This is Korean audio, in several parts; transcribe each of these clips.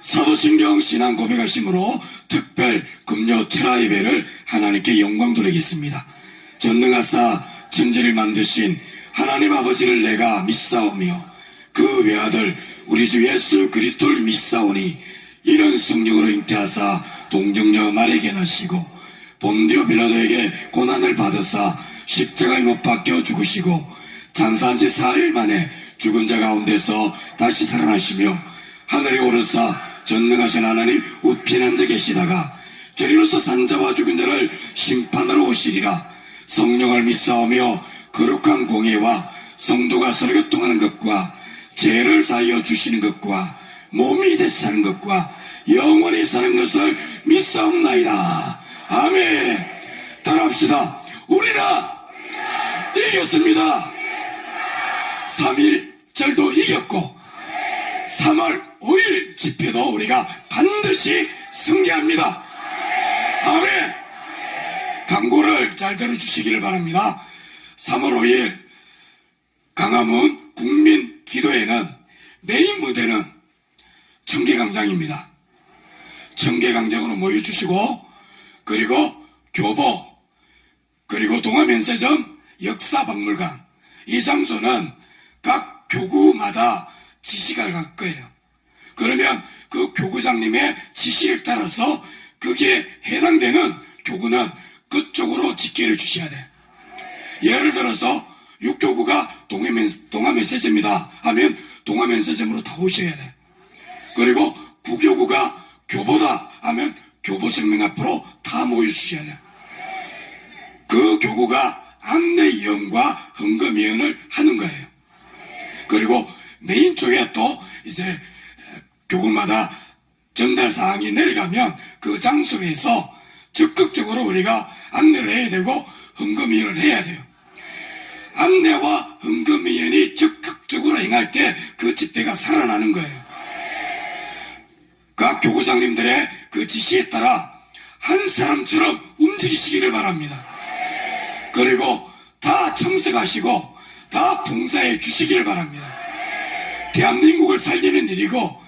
사도신경 신앙 고백하심으로 특별 금요 철야 예배를 하나님께 영광 돌리겠습니다. 전능하사 천지를 만드신 하나님 아버지를 내가 믿사오며 그 외아들 우리 주 예수 그리스도를 믿사오니 이는 성령으로 잉태하사 동정녀 마리아에게 나시고 본디오 빌라도에게 고난을 받으사 십자가에 못 박혀 죽으시고 장사한 지 4일 만에 죽은 자 가운데서 다시 살아나시며 하늘에 오르사 전능하신 하나님 우편 앉아 계시다가 저리로서 산자와 죽은 자를 심판하러 오시리라. 성령을 믿사오며 거룩한 공예와 성도가 서로 교통하는 것과 죄를 사하여 주시는 것과 몸이 되시 사는 것과 영원히 사는 것을 믿사옵나이다. 아멘. 따라합시다. 우리는 이겼습니다. 3.1절도 이겼고 3월 5일 집회도 우리가 반드시 승리합니다. 아멘. 광고를 잘 들어주시기를 바랍니다. 3월 5일 강화문 국민기도회는 메인 무대는 청계광장입니다. 청계광장으로 모여주시고 그리고 교보 그리고 동아면세점 역사박물관 이 장소는 각 교구마다 지시가 갈 거예요. 그러면 그 교구장님의 지시를 따라서 거기에 해당되는 교구는 그쪽으로 집계를 주셔야 돼요. 예를 들어서 6교구가 동아메시지입니다 하면 동아메시지으로 다 오셔야 돼요. 그리고 9교구가 교보다 하면 교보생명 앞으로 다 모여주셔야 돼요. 그 교구가 안내위원과 헌금위원을 하는 거예요. 그리고 메인 쪽에 또 이제 교구마다 전달사항이 내려가면 그 장소에서 적극적으로 우리가 안내를 해야 되고 헌금위원을 해야 돼요. 안내와 헌금위원이 적극적으로 행할 때 그 집회가 살아나는 거예요. 각 교구장님들의 그 지시에 따라 한 사람처럼 움직이시기를 바랍니다. 그리고 다 참석하시고 다 봉사해 주시기를 바랍니다. 대한민국을 살리는 일이고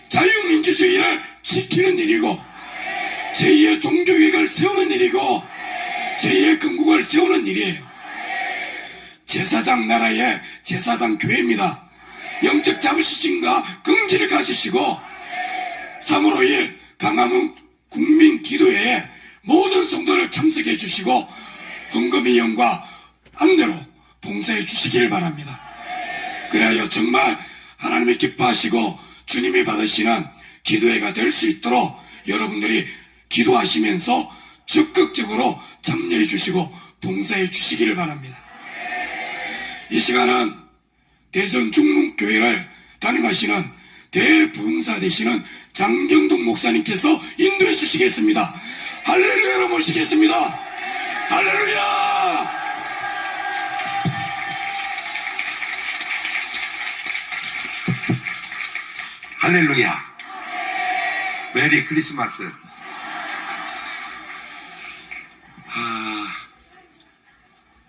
자유민주주의를 지키는 일이고 제2의 종교개혁을 세우는 일이고 제2의 건국을 세우는 일이에요. 제사장 나라의 제사장 교회입니다. 영적 자부심과 긍지를 가지시고 3월 5일 강화문 국민기도회에 모든 성도를 참석해 주시고 헌금위원과 안내로 봉사해 주시기를 바랍니다. 그래야 정말 하나님이 기뻐하시고 주님이 받으시는 기도회가 될 수 있도록 여러분들이 기도하시면서 적극적으로 참여해 주시고 봉사해 주시기를 바랍니다. 이 시간은 대전 중문교회를 담임하시는 대부흥사 되시는 장경동 목사님께서 인도해 주시겠습니다. 할렐루야로 모시겠습니다. 할렐루야. 할렐루야. 메리 크리스마스.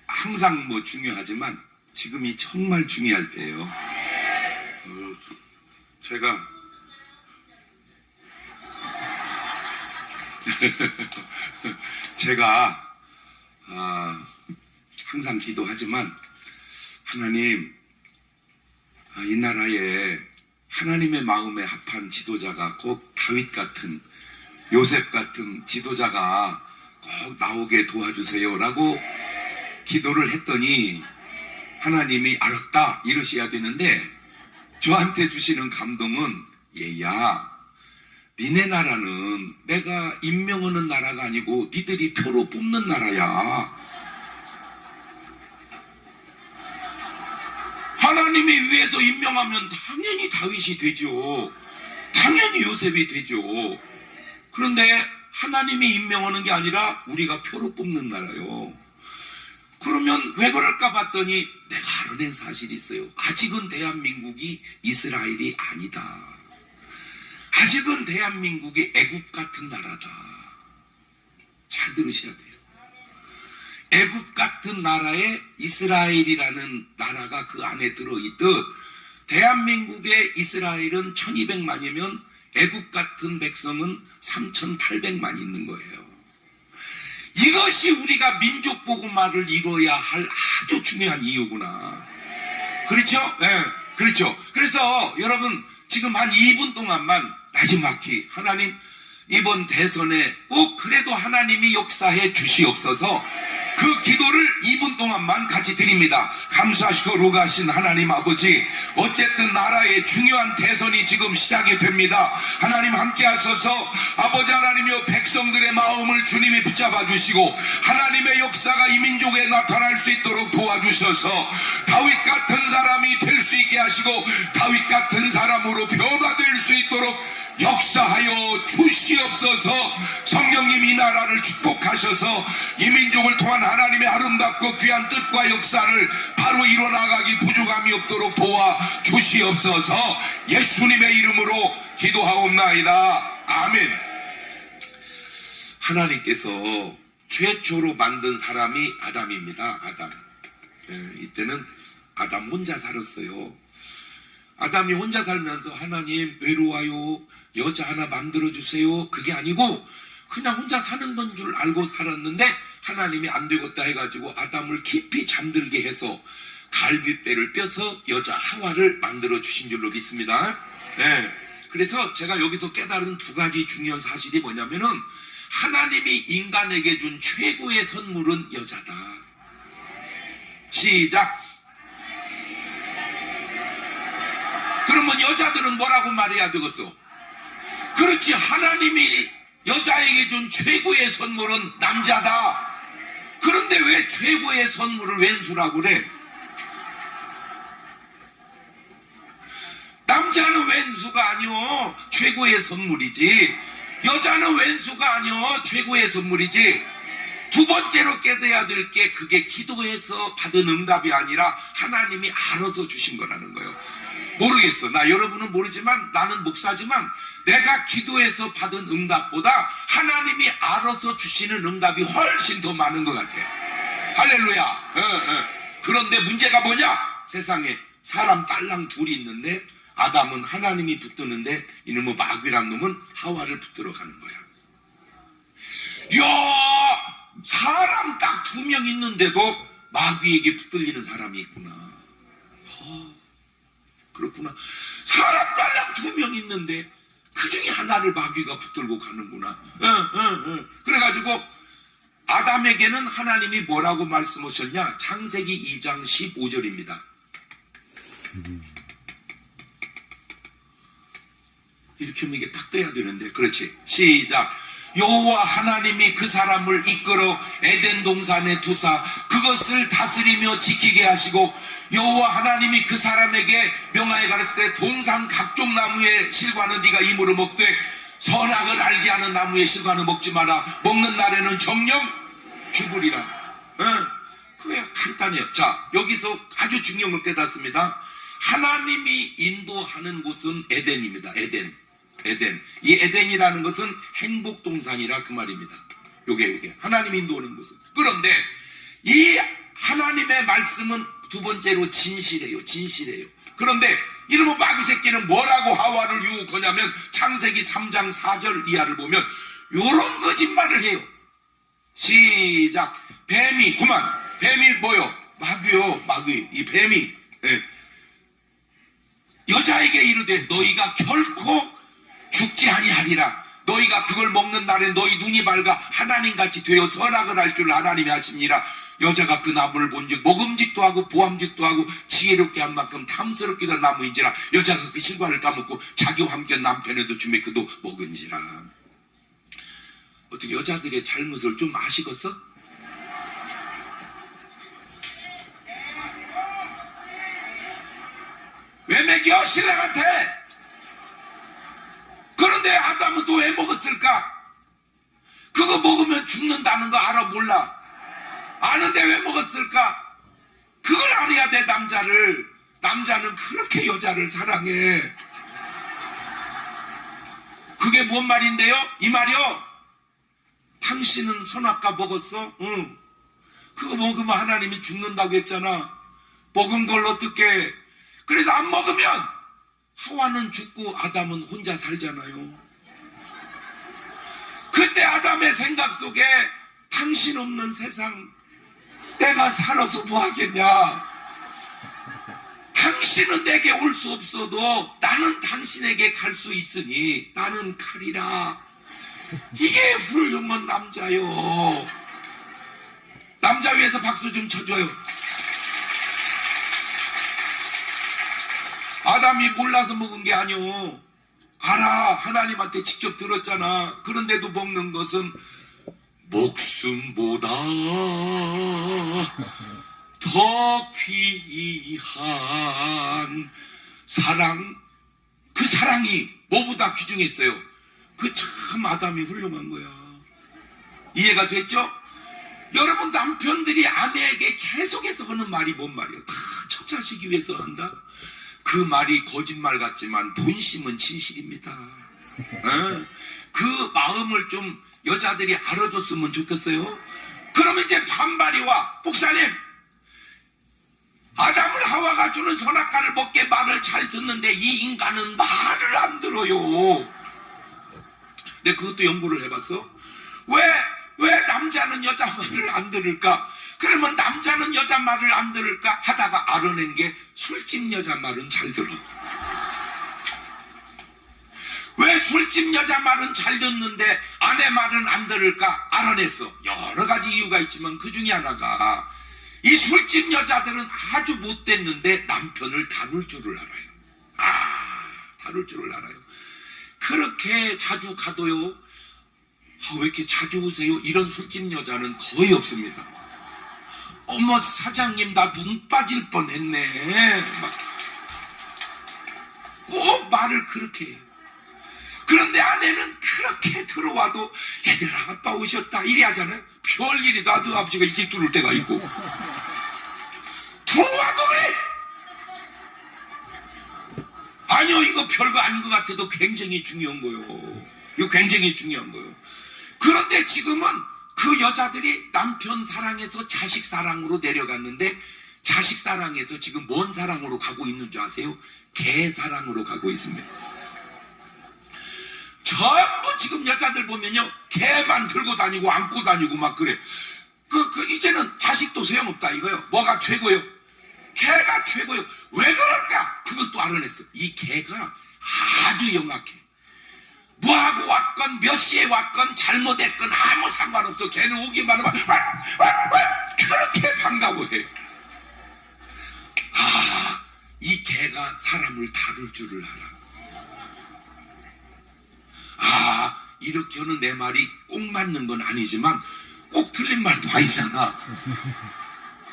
항상 뭐 중요하지만 지금이 정말 중요할 때예요. 제가 항상 기도하지만 하나님, 이 나라에 하나님의 마음에 합한 지도자가 꼭 다윗 같은 요셉 같은 지도자가 꼭 나오게 도와주세요라고 기도를 했더니 하나님이 알았다 이러셔야 되는데 저한테 주시는 감동은 얘야, 니네 나라는 내가 임명하는 나라가 아니고 니들이 표로 뽑는 나라야. 하나님이 위에서 임명하면 당연히 다윗이 되죠. 당연히 요셉이 되죠. 그런데 하나님이 임명하는 게 아니라 우리가 표로 뽑는 나라요. 그러면 왜 그럴까 봤더니 내가 알아낸 사실이 있어요. 아직은 대한민국이 이스라엘이 아니다. 아직은 대한민국이 애국 같은 나라다. 잘 들으셔야 돼요. 애국 같은 나라에 이스라엘이라는 나라가 그 안에 들어있듯 대한민국의 이스라엘은 1200만이면 애국 같은 백성은 3800만 있는 거예요. 이것이 우리가 민족 복음화를 이뤄야 할 아주 중요한 이유구나. 그렇죠? 네, 그렇죠. 그래서 여러분 지금 한 2분 동안만 나지막히 하나님 이번 대선에 꼭 그래도 하나님이 역사해 주시옵소서, 그 기도를 2분 동안만 같이 드립니다. 감사하시고 로가신 하나님 아버지, 어쨌든 나라의 중요한 대선이 지금 시작이 됩니다. 하나님 함께 하셔서 아버지 하나님이여 백성들의 마음을 주님이 붙잡아 주시고 하나님의 역사가 이 민족에 나타날 수 있도록 도와주셔서 다윗 같은 사람이 될 수 있게 하시고 다윗 같은 사람으로 변화될 수 있도록 역사하여 주시옵소서. 성령님 이 나라를 축복하셔서 이 민족을 통한 하나님의 아름답고 귀한 뜻과 역사를 바로 이뤄나가기 부족함이 없도록 도와 주시옵소서. 예수님의 이름으로 기도하옵나이다. 아멘. 하나님께서 최초로 만든 사람이 아담입니다. 아담. 이때는 아담 혼자 살았어요. 아담이 혼자 살면서 하나님 외로워요, 여자 하나 만들어주세요, 그게 아니고 그냥 혼자 사는 건 줄 알고 살았는데 하나님이 안 되겠다 해가지고 아담을 깊이 잠들게 해서 갈비뼈를 뼈서 여자 하와를 만들어주신 줄로 믿습니다. 네. 그래서 제가 여기서 깨달은 두 가지 중요한 사실이 뭐냐면은 하나님이 인간에게 준 최고의 선물은 여자다. 시작. 그러면 여자들은 뭐라고 말해야 되겠어? 그렇지, 하나님이 여자에게 준 최고의 선물은 남자다. 그런데 왜 최고의 선물을 왼수라고 그래? 남자는 왼수가 아니오, 최고의 선물이지. 여자는 왼수가 아니오, 최고의 선물이지. 두 번째로 깨달아야 될 게 그게 기도해서 받은 응답이 아니라 하나님이 알아서 주신 거라는 거예요. 모르겠어. 나 여러분은 모르지만 나는 목사지만 내가 기도해서 받은 응답보다 하나님이 알아서 주시는 응답이 훨씬 더 많은 것 같아요. 할렐루야. 그런데 문제가 뭐냐? 세상에 사람 딸랑 둘이 있는데 아담은 하나님이 붙드는데 이놈의 마귀란 놈은 하와를 붙들어 가는 거야. 이야, 사람 딱 2명 있는데도 마귀에게 붙들리는 사람이 있구나. 그렇구나. 사람 딸랑 2명 있는데 그 중에 하나를 마귀가 붙들고 가는구나. 그래가지고 아담에게는 하나님이 뭐라고 말씀하셨냐? 창세기 2장 15절입니다. 이렇게 하면 이게 딱 돼야 되는데. 그렇지. 시작. 여호와 하나님이 그 사람을 이끌어 에덴 동산에 두사 그것을 다스리며 지키게 하시고 여호와 하나님이 그 사람에게 명하여 가르칠 때 동산 각종 나무의 실과는 네가 이무로 먹되 선악을 알게 하는 나무의 실과는 먹지 마라. 먹는 날에는 정령 죽으리라. 그게 간단해요. 자, 여기서 아주 중요한 걸 깨닫습니다. 하나님이 인도하는 곳은 에덴입니다. 에덴. 이 에덴이라는 것은 행복동산이라 그 말입니다. 요게 하나님 인도하는 곳은. 그런데 이 하나님의 말씀은 두 번째로 진실해요. 그런데 이놈의 마귀 새끼는 뭐라고 하와를 유혹하냐면 창세기 3장 4절 이하를 보면 요런 거짓말을 해요. 시작. 뱀이 뭐요? 마귀요. 마귀. 이 뱀이 여자에게 이르되 너희가 결코 죽지 아니하리라. 너희가 그걸 먹는 날에 너희 눈이 밝아 하나님같이 되어 선악을 알 줄 하나님이 하십니다. 여자가 그 나무를 본즉 먹음직도 하고 보암직도 하고 지혜롭게 한 만큼 탐스럽기도 한 나무인지라 여자가 그 실과를 까먹고 자기와 함께 남편에도 주매 그도 먹은지라. 어떻게 여자들의 잘못을 좀 아시겠어? 왜 먹여 신랑한테? 그런데 아담은 또 왜 먹었을까? 그거 먹으면 죽는다는 거 알아 몰라? 아는데 왜 먹었을까? 그걸 알아야 돼. 남자는 그렇게 여자를 사랑해. 그게 뭔 말인데요? 이 말이요, 당신은 선악과 먹었어? 응. 그거 먹으면 하나님이 죽는다고 했잖아. 먹은 걸 어떻게? 그래서 안 먹으면 하와는 죽고 아담은 혼자 살잖아요. 그때 아담의 생각 속에 당신 없는 세상 내가 살아서 뭐 하겠냐. 당신은 내게 올 수 없어도 나는 당신에게 갈 수 있으니 나는 가리라. 이게 훌륭한 남자요. 남자 위해서 박수 좀 쳐줘요. 아담이 몰라서 먹은 게 아니오. 알아. 하나님한테 직접 들었잖아. 그런데도 먹는 것은 목숨보다 더 귀한 사랑. 그 사랑이 뭐보다 귀중했어요. 그 참 아담이 훌륭한 거야. 이해가 됐죠? 여러분, 남편들이 아내에게 계속해서 하는 말이 뭔 말이에요? 다 척자시기 위해서 한다. 그 말이 거짓말 같지만 본심은 진실입니다. 그 마음을 좀 여자들이 알아줬으면 좋겠어요. 그러면 이제 반발이 와. 목사님, 아담을 하와가 주는 선악과를 먹게 말을 잘 듣는데 이 인간은 말을 안 들어요. 내가 그것도 연구를 해봤어. 왜 남자는 여자 말을 안 들을까? 그러면 남자는 여자 말을 안 들을까 하다가 알아낸 게 술집 여자 말은 잘 들어. 왜 술집 여자 말은 잘 듣는데 아내 말은 안 들을까 알아냈어. 여러 가지 이유가 있지만 그 중에 하나가 이 술집 여자들은 아주 못됐는데 남편을 다룰 줄을 알아요. 다룰 줄을 알아요. 그렇게 자주 가도요. 왜 이렇게 자주 오세요? 이런 술집 여자는 거의 없습니다. 어머 사장님 나 눈 빠질 뻔했네. 꼭 말을 그렇게 해요. 그런데 아내는 그렇게 들어와도 얘들아 아빠 오셨다 이리 하잖아요. 별일이 나도 아버지가 일찍 들어올 때가 있고 들어와도 그래. 아니요 이거 별거 아닌 것 같아도 굉장히 중요한 거예요. 이거 굉장히 중요한 거예요. 그런데 지금은 그 여자들이 남편 사랑에서 자식 사랑으로 내려갔는데 자식 사랑에서 지금 뭔 사랑으로 가고 있는 줄 아세요? 개 사랑으로 가고 있습니다. 전부 지금 여자들 보면요 개만 들고 다니고 안고 다니고 막 그래. 이제는 자식도 소용없다 이거요. 뭐가 최고요? 개가 최고요. 왜 그럴까? 그것도 알아냈어. 이 개가 아주 영악해. 뭐하고 왔건 몇 시에 왔건 잘못했건 아무 상관없어. 걔는 오기만 하면 그렇게 반가워해요. 이 개가 사람을 다룰 줄을 알아. 이렇게 하는 내 말이 꼭 맞는 건 아니지만 꼭 틀린 말도 아니잖아.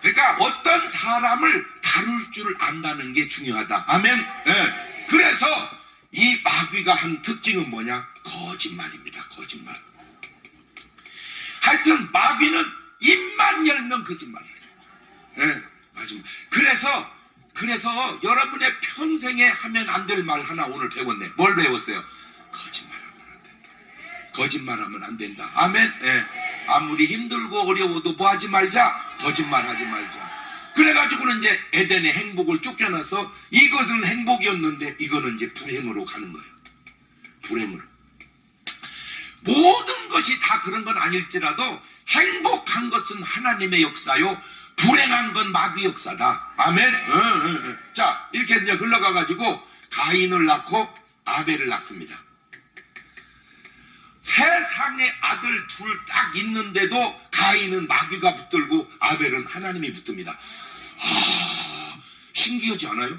그러니까 어떤 사람을 다룰 줄 안다는 게 중요하다. 아멘. 네. 그래서 이 마귀가 한 특징은 뭐냐? 거짓말입니다. 거짓말. 하여튼 마귀는 입만 열면 거짓말을 해요. 네, 맞습니다. 그래서 여러분의 평생에 하면 안 될 말 하나 오늘 배웠네. 뭘 배웠어요? 거짓말하면 안 된다. 거짓말하면 안 된다. 아멘. 네. 아무리 힘들고 어려워도 뭐 하지 말자. 거짓말하지 말자. 그래가지고는 이제 에덴의 행복을 쫓겨나서 이것은 행복이었는데 이거는 이제 불행으로 가는 거예요. 불행으로. 모든 것이 다 그런 건 아닐지라도 행복한 것은 하나님의 역사요. 불행한 건 마귀 역사다. 아멘. 자 이렇게 이제 흘러가가지고 가인을 낳고 아벨을 낳습니다. 세상에 아들 둘 딱 있는데도 가인은 마귀가 붙들고 아벨은 하나님이 붙듭니다. 신기하지 않아요?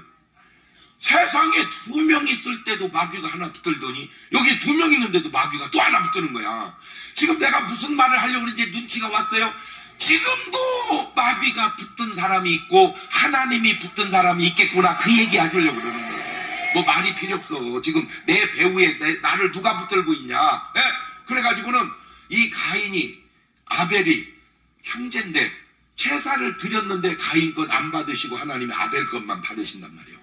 세상에 2명 있을 때도 마귀가 하나 붙들더니 여기 2명 있는데도 마귀가 또 하나 붙드는 거야. 지금 내가 무슨 말을 하려고 그런지 눈치가 왔어요? 지금도 마귀가 붙든 사람이 있고 하나님이 붙든 사람이 있겠구나 그 얘기 하려고 그러는 거예요. 뭐 말이 필요 없어. 지금 내 배후에 나를 누가 붙들고 있냐. 예? 그래가지고는 이 가인이 아벨이 형제인데 제사를 드렸는데 가인 것 안 받으시고 하나님이 아벨 것만 받으신단 말이에요.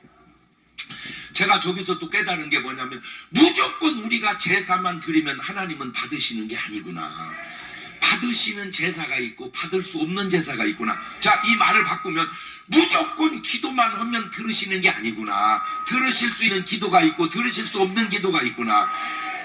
제가 저기서 또 깨달은 게 뭐냐면 무조건 우리가 제사만 드리면 하나님은 받으시는 게 아니구나. 받으시는 제사가 있고 받을 수 없는 제사가 있구나. 자, 이 말을 바꾸면 무조건 기도만 하면 들으시는 게 아니구나. 들으실 수 있는 기도가 있고 들으실 수 없는 기도가 있구나.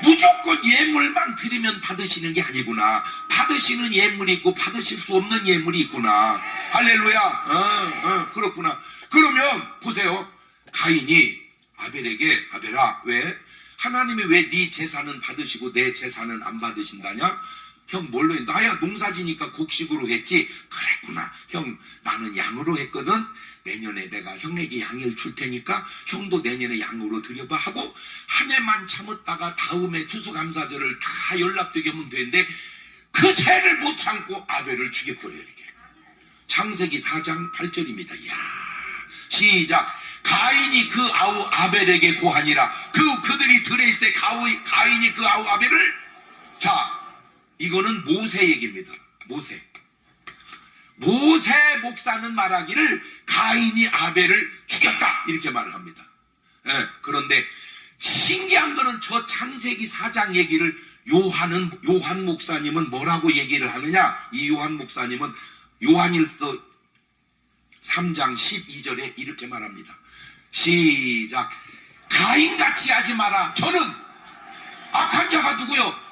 무조건 예물만 드리면 받으시는 게 아니구나. 받으시는 예물이 있고 받으실 수 없는 예물이 있구나. 할렐루야. 그렇구나. 그러면 보세요. 가인이 아벨에게, 아벨아, 왜? 하나님이 왜 네 제사는 받으시고 내 제사는 안 받으신다냐? 형 뭘로 해? 나야 농사지니까 곡식으로 했지. 그랬구나. 형 나는 양으로 했거든. 내년에 내가 형에게 양을 줄 테니까 형도 내년에 양으로 드려봐 하고 한 해만 참았다가 다음에 추수감사절을 다 연락되게 하면 되는데 그 새를 못 참고 아벨을 죽여버려요. 이렇게. 창세기 4장 8절입니다. 이야, 시작. 가인이 그 아우 아벨에게 고하니라. 그들이 들에 있을 때 가인이 그 아우 아벨을. 자, 이거는 모세 얘기입니다. 모세 목사는 말하기를 가인이 아벨을 죽였다 이렇게 말을 합니다. 그런데 신기한 거는 저 창세기 4장 얘기를 요한 목사님은 뭐라고 얘기를 하느냐? 이 요한 목사님은 요한일서 3장 12절에 이렇게 말합니다. 시작. 가인같이 하지 마라. 저는 악한 자가 누구요?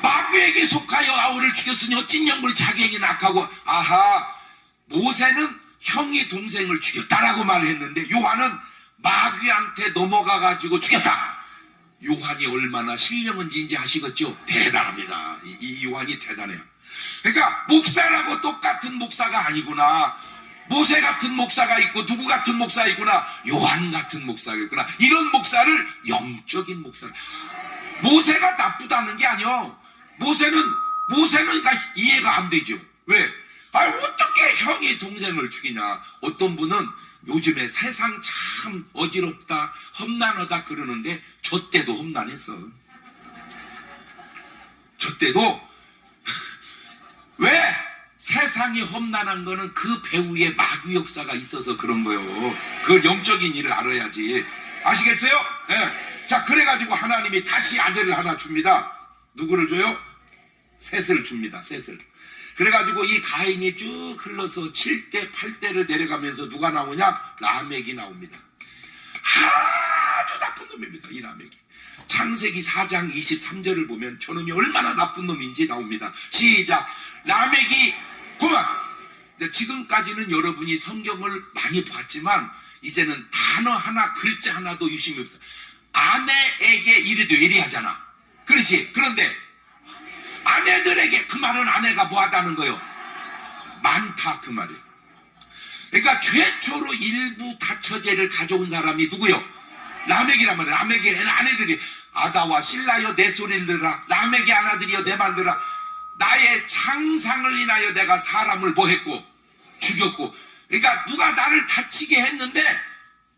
마귀에게 속하여 아우를 죽였으니 어찐 영물이 자기에게 낙하고. 아하, 모세는 형이 동생을 죽였다라고 말을 했는데 요한은 마귀한테 넘어가가지고 죽였다. 요한이 얼마나 신령한지 이제 아시겠죠? 대단합니다. 이 요한이 대단해요. 그러니까 목사라고 똑같은 목사가 아니구나. 모세 같은 목사가 있고 누구 같은 목사가 있구나. 요한 같은 목사가 있구나. 이런 목사를 영적인 목사. 모세가 나쁘다는 게 아니요. 모세는 그러니까 이해가 안 되죠. 왜? 어떻게 형이 동생을 죽이냐. 어떤 분은 요즘에 세상 참 어지럽다, 험난하다 그러는데 저 때도 험난했어. 저 때도. 왜? 세상이 험난한 거는 그 배후에 마귀 역사가 있어서 그런 거예요. 그 영적인 일을 알아야지. 아시겠어요? 네. 자, 그래가지고 하나님이 다시 아들을 하나 줍니다. 누구를 줘요? 셋을 줍니다. 셋을. 그래가지고 이 가인이 쭉 흘러서 7대 8대를 내려가면서 누가 나오냐? 라멕이 나옵니다. 아주 나쁜 놈입니다. 이 라멕이. 창세기 4장 23절을 보면 저놈이 얼마나 나쁜 놈인지 나옵니다. 시작. 라멕이 그만. 지금까지는 여러분이 성경을 많이 봤지만 이제는 단어 하나 글자 하나도 유심히 없어요. 아내에게 이래도 예리하잖아. 그렇지. 그런데 아내들에게 그 말은 아내가 뭐하다는 거요? 많다 그 말이에요. 그러니까 최초로 일부 다처제를 가져온 사람이 누구요? 라멕이란 말이에요. 라멕의 아내들이 아다와 실라여 내 소리를 들으라. 라멕의 아나들이여 내 말 들으라. 나의 창상을 인하여 내가 사람을 뭐 했고 죽였고. 그러니까 누가 나를 다치게 했는데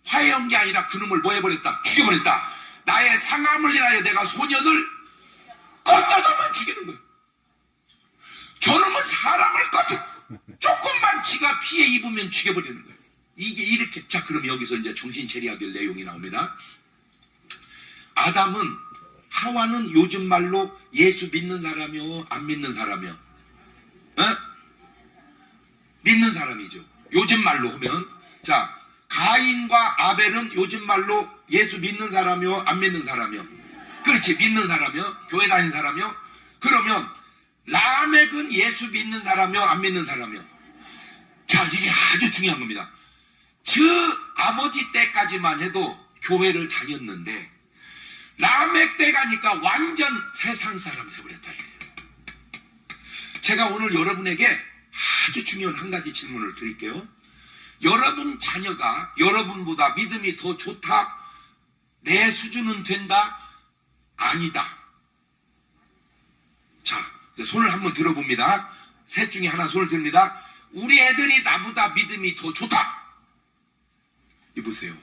화해한 게 아니라 그놈을 뭐 해버렸다? 죽여버렸다. 나의 상함을 인하여 내가 소년을 껐다더만 죽이는 거예요. 저놈은 사람을 조금만 지가 피해 입으면 죽여버리는 거예요. 이게 이렇게. 자, 그럼 여기서 이제 정신 차려야 될 내용이 나옵니다. 아담은, 하와는 요즘 말로 예수 믿는 사람이요, 안 믿는 사람이요? 믿는 사람이죠. 요즘 말로 하면. 자, 가인과 아벨은 요즘 말로 예수 믿는 사람이요, 안 믿는 사람이요? 그렇지. 믿는 사람이요, 교회 다니는 사람이요? 그러면 라멕은 예수 믿는 사람이요, 안 믿는 사람이요? 자, 이게 아주 중요한 겁니다. 저 아버지 때까지만 해도 교회를 다녔는데 라멕 때 가니까 완전 세상 사람 돼버렸다. 제가 오늘 여러분에게 아주 중요한 한 가지 질문을 드릴게요. 여러분 자녀가 여러분보다 믿음이 더 좋다? 내 수준은 된다? 아니다. 자, 손을 한번 들어봅니다. 셋 중에 하나 손을 듭니다. 우리 애들이 나보다 믿음이 더 좋다. 이보세요.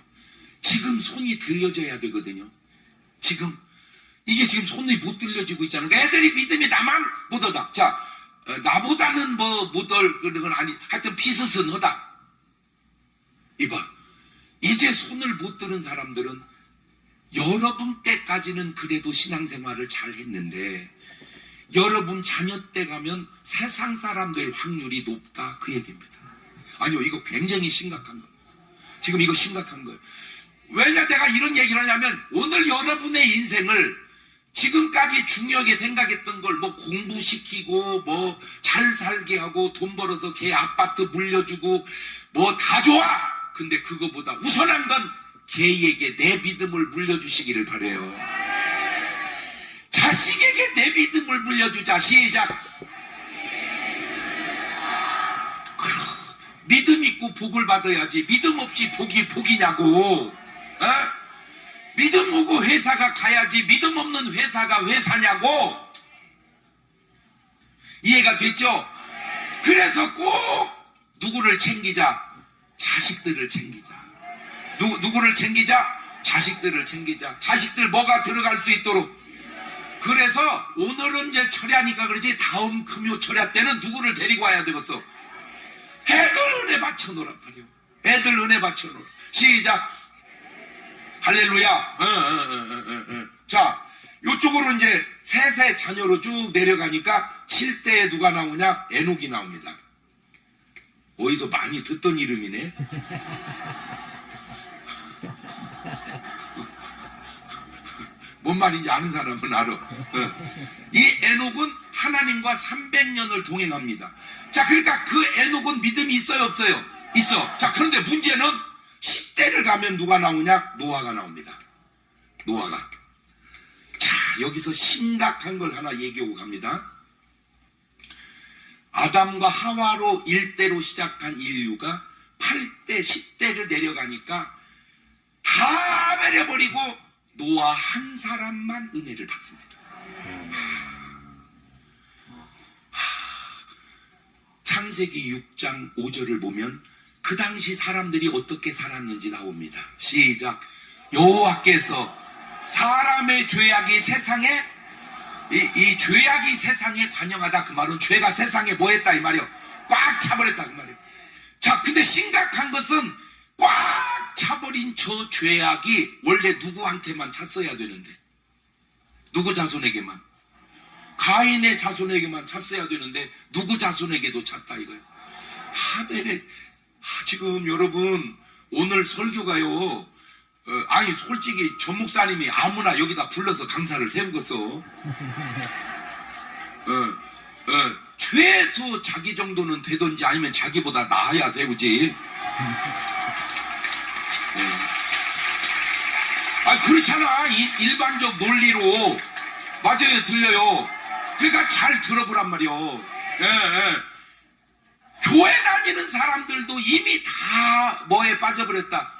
지금 손이 들려져야 되거든요. 지금 이게 지금 손이 못 들려지고 있잖아요. 그러니까 애들이 믿음이 나만 못하다. 자, 나보다는 뭐 못할 그런 건 아니. 하여튼 피스스하다. 이봐. 이제 손을 못 드는 사람들은 여러분 때까지는 그래도 신앙생활을 잘 했는데 여러분 자녀 때 가면 세상 사람 될 확률이 높다, 그 얘기입니다. 아니요, 이거 굉장히 심각한 겁니다. 지금 이거 심각한 거예요. 왜냐 내가 이런 얘기를 하냐면, 오늘 여러분의 인생을 지금까지 중요하게 생각했던 걸 뭐 공부시키고 뭐 잘 살게 하고 돈 벌어서 걔 아파트 물려주고 뭐 다 좋아. 근데 그거보다 우선한 건 걔에게 내 믿음을 물려주시기를 바라요. 자식에게 내 믿음을 물려주자. 시작. 믿음 있고 복을 받아야지. 믿음 없이 복이 복이냐고. 어? 믿음 오고 회사가 가야지. 믿음 없는 회사가 회사냐고. 이해가 됐죠? 그래서 꼭 누구를 챙기자? 자식들을 챙기자. 누구를 챙기자? 자식들을 챙기자. 자식들 뭐가 들어갈 수 있도록. 그래서 오늘은 이제 철야니까 그러지, 다음 금요 철야 때는 누구를 데리고 와야 되겠어? 애들 은혜 바쳐놓으란 말이요. 애들 은혜 바쳐놓으라. 시작. 할렐루야. 자, 요쪽으로 이제 셋의 자녀로 쭉 내려가니까 7대에 누가 나오냐? 에녹이 나옵니다. 어디서 많이 듣던 이름이네. 뭔 말인지 아는 사람은 알아. 이 에녹은 하나님과 300년을 동행합니다. 자, 그러니까 그 에녹은 믿음이 있어요, 없어요? 있어. 자, 그런데 문제는 10대를 가면 누가 나오냐? 노아가 나옵니다. 노아가. 자, 여기서 심각한 걸 하나 얘기하고 갑니다. 아담과 하와로 1대로 시작한 인류가 8대, 10대를 내려가니까 다 버려버리고 노아 한 사람만 은혜를 받습니다. 창세기 6장 5절을 보면 그 당시 사람들이 어떻게 살았는지 나옵니다. 시작. 여호와께서 사람의 죄악이 세상에 이 죄악이 세상에 관영하다. 그 말은 죄가 세상에 뭐했다 이 말이요. 꽉 차버렸다 그 말이요. 자, 근데 심각한 것은 꽉 차버린 저 죄악이 원래 누구한테만 찼어야 되는데, 누구 자손에게만, 가인의 자손에게만 찼어야 되는데 누구 자손에게도 찼다 이거예요. 하벨의. 지금 여러분 오늘 설교가요, 아니 솔직히 전 목사님이 아무나 여기다 불러서 강사를 세우겠어. 최소 자기 정도는 되든지 아니면 자기보다 나아야 세우지. 아, 그렇잖아. 일반적 논리로. 맞아요, 들려요. 그러니까 잘 들어보란 말이요. 교회 다니는 사람들도 이미 다 뭐에 빠져버렸다?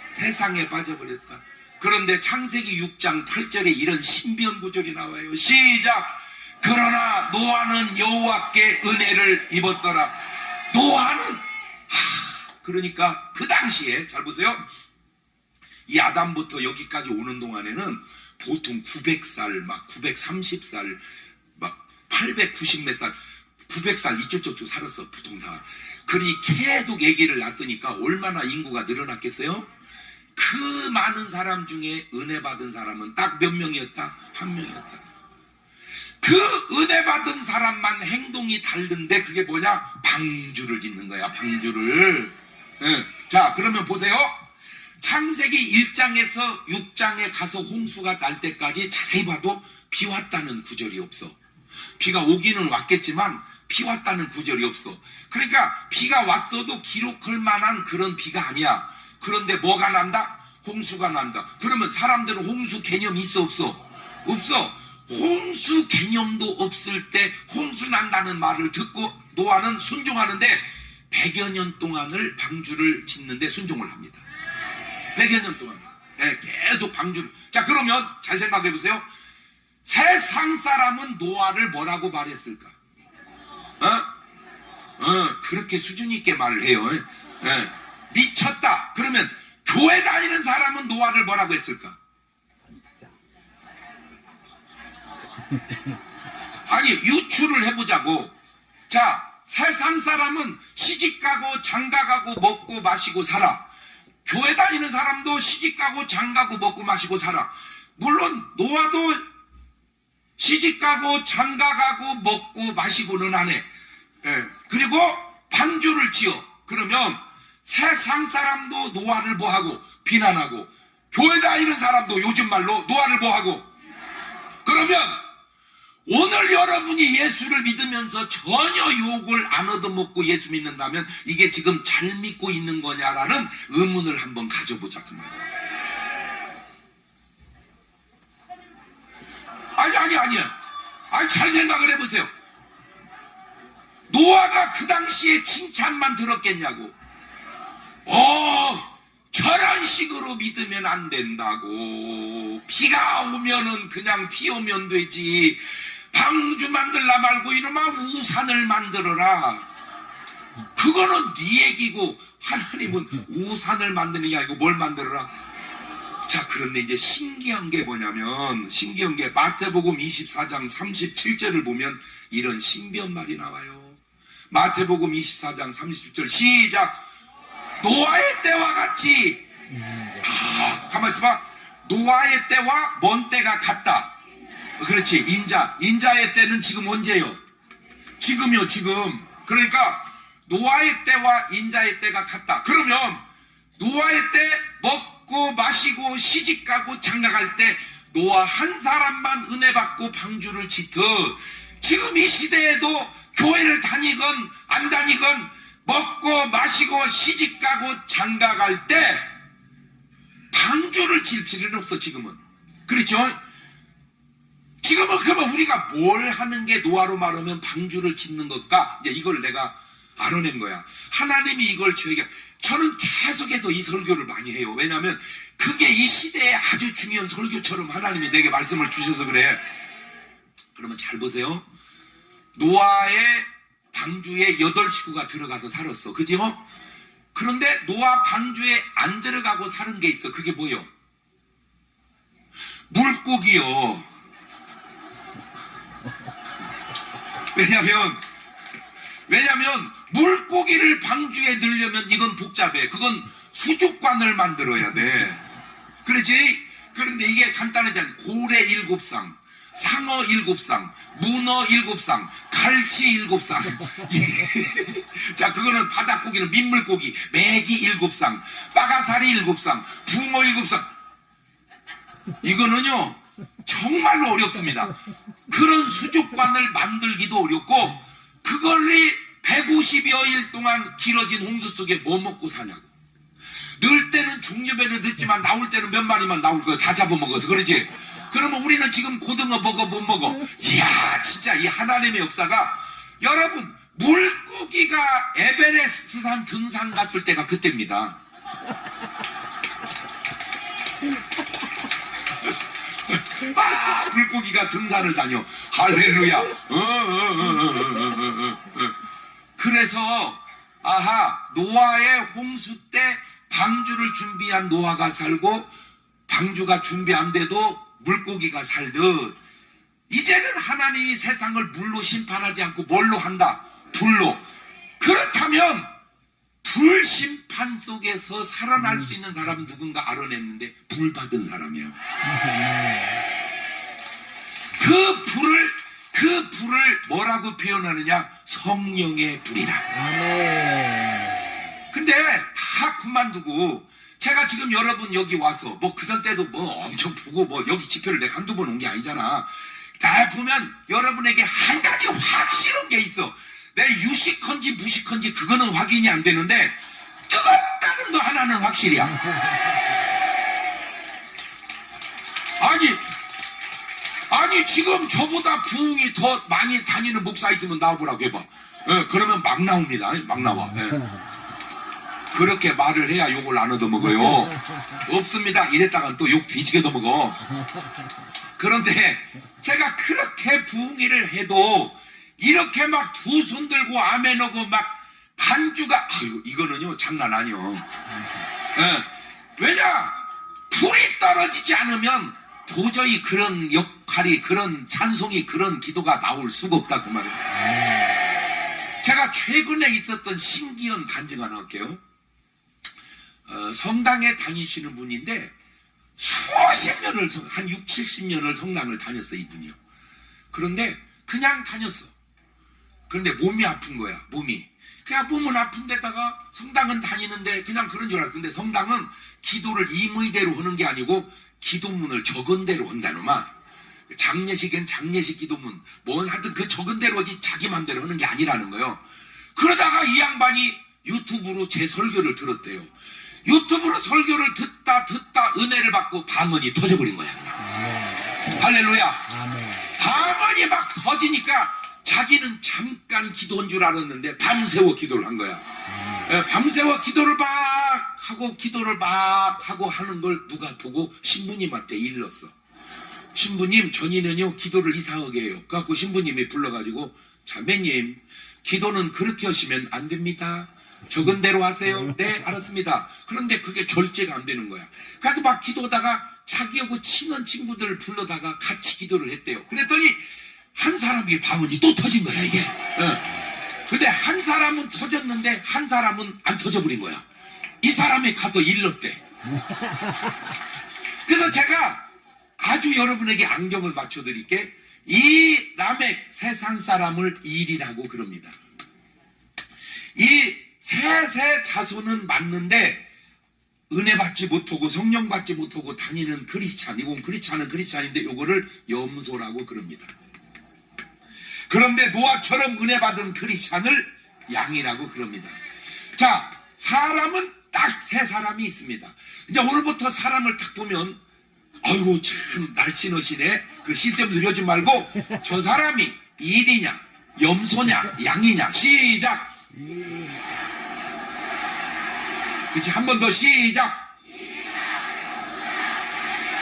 세상에 빠져버렸다. 그런데 창세기 6장 8절에 이런 신비한 구절이 나와요. 시작. 그러나 노아는 여호와께 은혜를 입었더라. 노아는 그러니까 그 당시에 잘 보세요. 이 아담부터 여기까지 오는 동안에는 보통 900살, 막 930살, 막 890 몇 살, 900살 이쪽 살았어, 보통 다. 그러니 계속 얘기를 났으니까 얼마나 인구가 늘어났겠어요? 그 많은 사람 중에 은혜 받은 사람은 딱 몇 명이었다? 한 명이었다. 그 은혜 받은 사람만 행동이 다른데 그게 뭐냐? 방주를 짓는 거야, 방주를. 자, 그러면 보세요. 창세기 1장에서 6장에 가서 홍수가 날 때까지 자세히 봐도 비 왔다는 구절이 없어. 비가 오기는 왔겠지만 비 왔다는 구절이 없어. 그러니까 비가 왔어도 기록할 만한 그런 비가 아니야. 그런데 뭐가 난다? 홍수가 난다. 그러면 사람들은 홍수 개념이 있어, 없어? 없어. 홍수 개념도 없을 때 홍수 난다는 말을 듣고 노아는 순종하는데 100여 년 동안을 방주를 짓는데 순종을 합니다. 100여 년 동안. 네, 계속 방주를. 자, 그러면 잘 생각해 보세요. 세상 사람은 노아를 뭐라고 말했을까? 그렇게 수준 있게 말을 해요. 미쳤다. 그러면 교회 다니는 사람은 노아를 뭐라고 했을까? 아니, 유추를 해보자고. 자, 세상 사람은 시집가고 장가가고 먹고 마시고 살아. 교회 다니는 사람도 시집가고 장가고 먹고 마시고 살아. 물론 노아도 시집가고 장가가고 먹고 마시고는 안 해. 예. 그리고 방주를 지어. 그러면 세상 사람도 노아를 뭐하고 비난하고, 교회 다니는 사람도 요즘 말로 노아를 뭐하고. 그러면 오늘 여러분이 예수를 믿으면서 전혀 욕을 안 얻어먹고 예수 믿는다면 이게 지금 잘 믿고 있는 거냐라는 의문을 한번 가져보자 그 말이야. 아니야. 아니, 잘 생각을 해보세요. 노아가 그 당시에 칭찬만 들었겠냐고. 저런 식으로 믿으면 안 된다고. 비가 오면은 그냥 비 오면 되지. 방주 만들라 말고 이놈아 우산을 만들어라. 그거는 네 얘기고, 하나님은 우산을 만드는 게 아니고 뭘 만들어라. 자, 그런데 이제 신기한 게 뭐냐면, 신기한 게 마태복음 24장 37절을 보면 이런 신비한 말이 나와요. 마태복음 24장 37절 시작. 노아의 때와 같이. 가만히 있어봐. 노아의 때와 뭔 때가 같다. 그렇지. 인자의 때는 지금 언제요? 지금이요, 지금. 그러니까 노아의 때와 인자의 때가 같다. 그러면 노아의 때 먹고 마시고 시집가고 장가갈 때 노아 한 사람만 은혜 받고 방주를 짓듯, 지금 이 시대에도 교회를 다니건 안 다니건 먹고 마시고 시집가고 장가갈 때 방주를 질 필요는 없어. 지금은. 그렇죠? 지금은 그러면 우리가 뭘 하는 게 노아로 말하면 방주를 짓는 것까? 이제 이걸 내가 알아낸 거야. 하나님이 이걸 저는 계속해서 이 설교를 많이 해요. 왜냐하면 그게 이 시대에 아주 중요한 설교처럼 하나님이 내게 말씀을 주셔서 그래. 그러면 잘 보세요. 노아의 방주에 8식구가 들어가서 살았어. 그죠? 그런데 노아 방주에 안 들어가고 사는 게 있어. 그게 뭐요? 물고기요. 왜냐면 물고기를 방주에 넣으려면 이건 복잡해. 그건 수족관을 만들어야 돼. 그렇지? 그런데 이게 간단하지 않아. 고래 7상, 상어 7상, 문어 7상, 갈치 7상. 자, 그거는 바닷고기는 민물고기, 메기 7상, 빠가사리 7상, 붕어 7상. 이거는요 정말로 어렵습니다. 그런 수족관을 만들기도 어렵고, 그걸리 150여일 동안 길어진 홍수 속에 뭐 먹고 사냐고. 넣을 때는 종류별로 넣지만 나올 때는 몇 마리만 나올 거야. 다 잡아먹어서. 그러지? 그러면 우리는 지금 고등어 먹어 못 먹어? 이야, 진짜 이 하나님의 역사가. 여러분, 물고기가 에베레스트산 등산 갔을 때가 그때입니다. 물고기가 등산을 다녀. 할렐루야. 그래서 노아의 홍수 때 방주를 준비한 노아가 살고, 방주가 준비 안 돼도 물고기가 살듯, 이제는 하나님이 세상을 물로 심판하지 않고 뭘로 한다? 불로. 그렇다면 불 심판 속에서 살아날 수 있는 사람은 누군가 알아냈는데, 불 받은 사람이에요. 그 불을 뭐라고 표현하느냐? 성령의 불이라. 근데 다 그만두고, 제가 지금 여러분 여기 와서 뭐 그전 때도 뭐 엄청 보고 뭐 여기 집회를 내가 한두 번 온 게 아니잖아. 다 보면 여러분에게 한 가지 확실한 게 있어. 내 유식한지 무식한지 그거는 확인이 안 되는데, 뜨겁다는 거 하나는 확실이야. 아니 지금 저보다 부흥이 더 많이 다니는 목사 있으면 나와보라고 해봐. 그러면 막 나옵니다. 막 나와. 그렇게 말을 해야 욕을 안 얻어먹어요. 없습니다 이랬다간 또 욕 뒤지게 얻어먹어. 그런데 제가 그렇게 부흥회를 해도 이렇게 막 두 손 들고 아멘하고 막 반주가, 이거는요 장난 아니요. 왜냐? 불이 떨어지지 않으면 도저히 그런 역할이, 그런 찬송이, 그런 기도가 나올 수가 없다 그 말이에요. 제가 최근에 있었던 신기한 간증 하나 할게요. 성당에 다니시는 분인데 수십 년을, 한 6, 70년을 성당을 다녔어요, 이분이요. 그런데 그냥 다녔어. 그런데 몸이 아픈 거야, 몸이. 그냥 몸은 아픈데다가 성당은 다니는데 그냥 그런 줄 알았는데, 성당은 기도를 임의대로 하는 게 아니고 기도문을 적은 대로 한다는 말. 장례식엔 장례식 기도문, 뭐 하여튼 그 적은 대로 어디 자기 맘대로 하는 게 아니라는 거예요. 그러다가 이 양반이 유튜브로 제 설교를 들었대요. 유튜브로 설교를 듣다 은혜를 받고 방언이 터져버린 거야. 할렐루야. 방언이 막 터지니까 자기는 잠깐 기도한 줄 알았는데 밤새워 기도를 한 거야. 밤새워 기도를 막 하고 하는 걸 누가 보고 신부님한테 일렀어. 신부님, 전인은요 기도를 이상하게 해요. 그래갖고 신부님이 불러가지고, 자매님, 기도는 그렇게 하시면 안 됩니다. 적은 대로 하세요. 네, 알았습니다. 그런데 그게 절제가 안 되는 거야. 그래서 막 기도하다가 자기하고 친한 친구들을 불러다가 같이 기도를 했대요. 그랬더니 한 사람이 방언이 또 터진 거야, 이게. 근데 한 사람은 터졌는데 한 사람은 안 터져버린 거야. 이 사람이 가서 일렀대. 그래서 제가 아주 여러분에게 안경을 맞춰드릴게. 이 라멕 세상 사람을 일이라고 그럽니다. 이 세 자손은 맞는데 은혜 받지 못하고 성령 받지 못하고 다니는 크리스찬, 이건 크리스찬은 크리스찬인데 요거를 염소라고 그럽니다. 그런데 노아처럼 은혜 받은 크리스찬을 양이라고 그럽니다. 자, 사람은 딱 세 사람이 있습니다. 이제 오늘부터 사람을 딱 보면, 아이고 참 날씬하시네, 그 쓸데없는 소리 하지 말고 저 사람이 일이냐 염소냐 양이냐. 시작. 그렇지, 한 번 더 시작.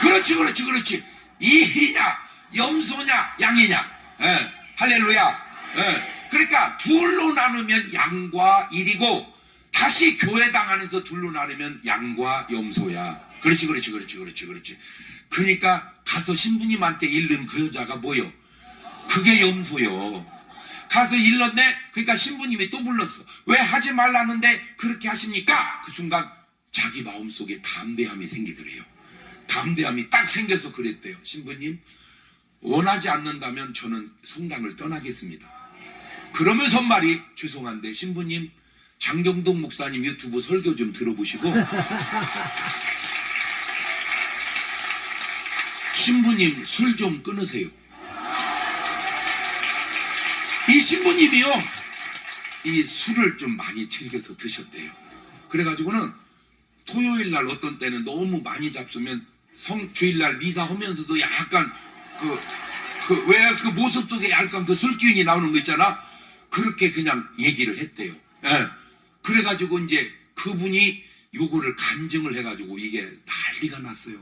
그렇지. 일이냐 염소냐 양이냐. 할렐루야. 그러니까 둘로 나누면 양과 일이고, 다시 교회당 안에서 둘로 나누면 양과 염소야. 그렇지. 그러니까 가서 신부님한테 일른 그 여자가 뭐요? 그게 염소요. 가서 일렀네. 그러니까 신부님이 또 불렀어. 왜 하지 말라는데 그렇게 하십니까? 그 순간 자기 마음속에 담대함이 생기더래요. 담대함이 딱 생겨서 그랬대요. 신부님, 원하지 않는다면 저는 성당을 떠나겠습니다. 그러면서 말이, 죄송한데 신부님, 장경동 목사님 유튜브 설교 좀 들어보시고 신부님 술 좀 끊으세요. 이 신부님이요, 이 술을 좀 많이 즐겨서 드셨대요. 그래가지고는 토요일날 어떤 때는 너무 많이 잡수면 주일날 미사하면서도 약간 왜 그 모습 속에 약간 그 술 기운이 나오는 거 있잖아. 그렇게 그냥 얘기를 했대요. 그래가지고 이제 그분이 요거를 간증을 해가지고 이게 난리가 났어요.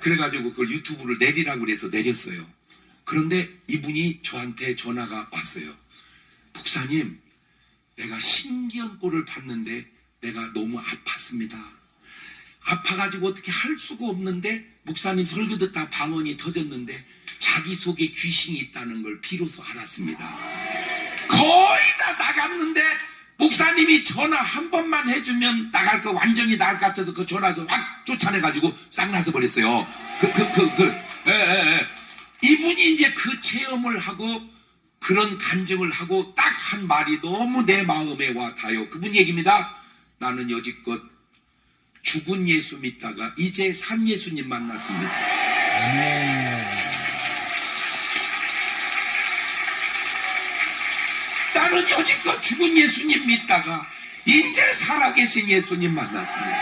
그래가지고 그걸 유튜브를 내리라고 그래서 내렸어요. 그런데 이분이 저한테 전화가 왔어요. 목사님, 내가 신기한 꼴을 봤는데 내가 너무 아팠습니다. 아파가지고 어떻게 할 수가 없는데 목사님 설교 듣다 방언이 터졌는데 자기 속에 귀신이 있다는 걸 비로소 알았습니다. 거의 다 나갔는데 목사님이 전화 한 번만 해주면 나갈 거, 완전히 나갈 것 같아서 그 전화도 확 쫓아내가지고 싹 나서 버렸어요. 이분이 이제 그 체험을 하고 그런 간증을 하고 딱 한 말이 너무 내 마음에 와 닿아요. 그분 얘기입니다. 나는 여지껏 죽은 예수 믿다가 이제 산 예수님 만났습니다. 나는 여지껏 죽은 예수님 믿다가 이제 살아계신 예수님 만났습니다.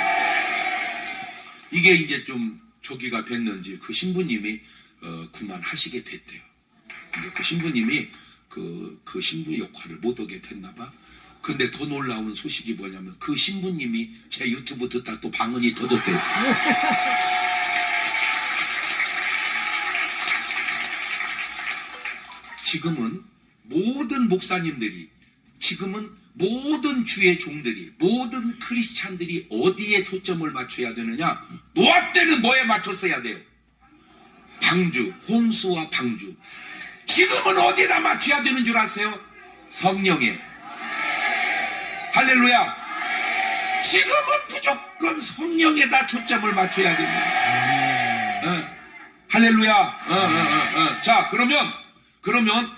이게 이제 좀 저기가 됐는지 그 신부님이 그만하시게 됐대요. 근데 그 신부님이 그 신부 역할을 못하게 됐나봐. 근데 더 놀라운 소식이 뭐냐면 그 신부님이 제 유튜브 듣다 또 방언이 터졌대요. 지금은 모든 목사님들이, 지금은 모든 주의 종들이, 모든 크리스찬들이 어디에 초점을 맞춰야 되느냐? 노아 때는 뭐에 맞췄어야 돼요? 방주, 홍수와 방주. 지금은 어디다 맞춰야 되는 줄 아세요? 성령에. 할렐루야. 지금은 무조건 성령에다 초점을 맞춰야 됩니다. 할렐루야. 자, 그러면 그러면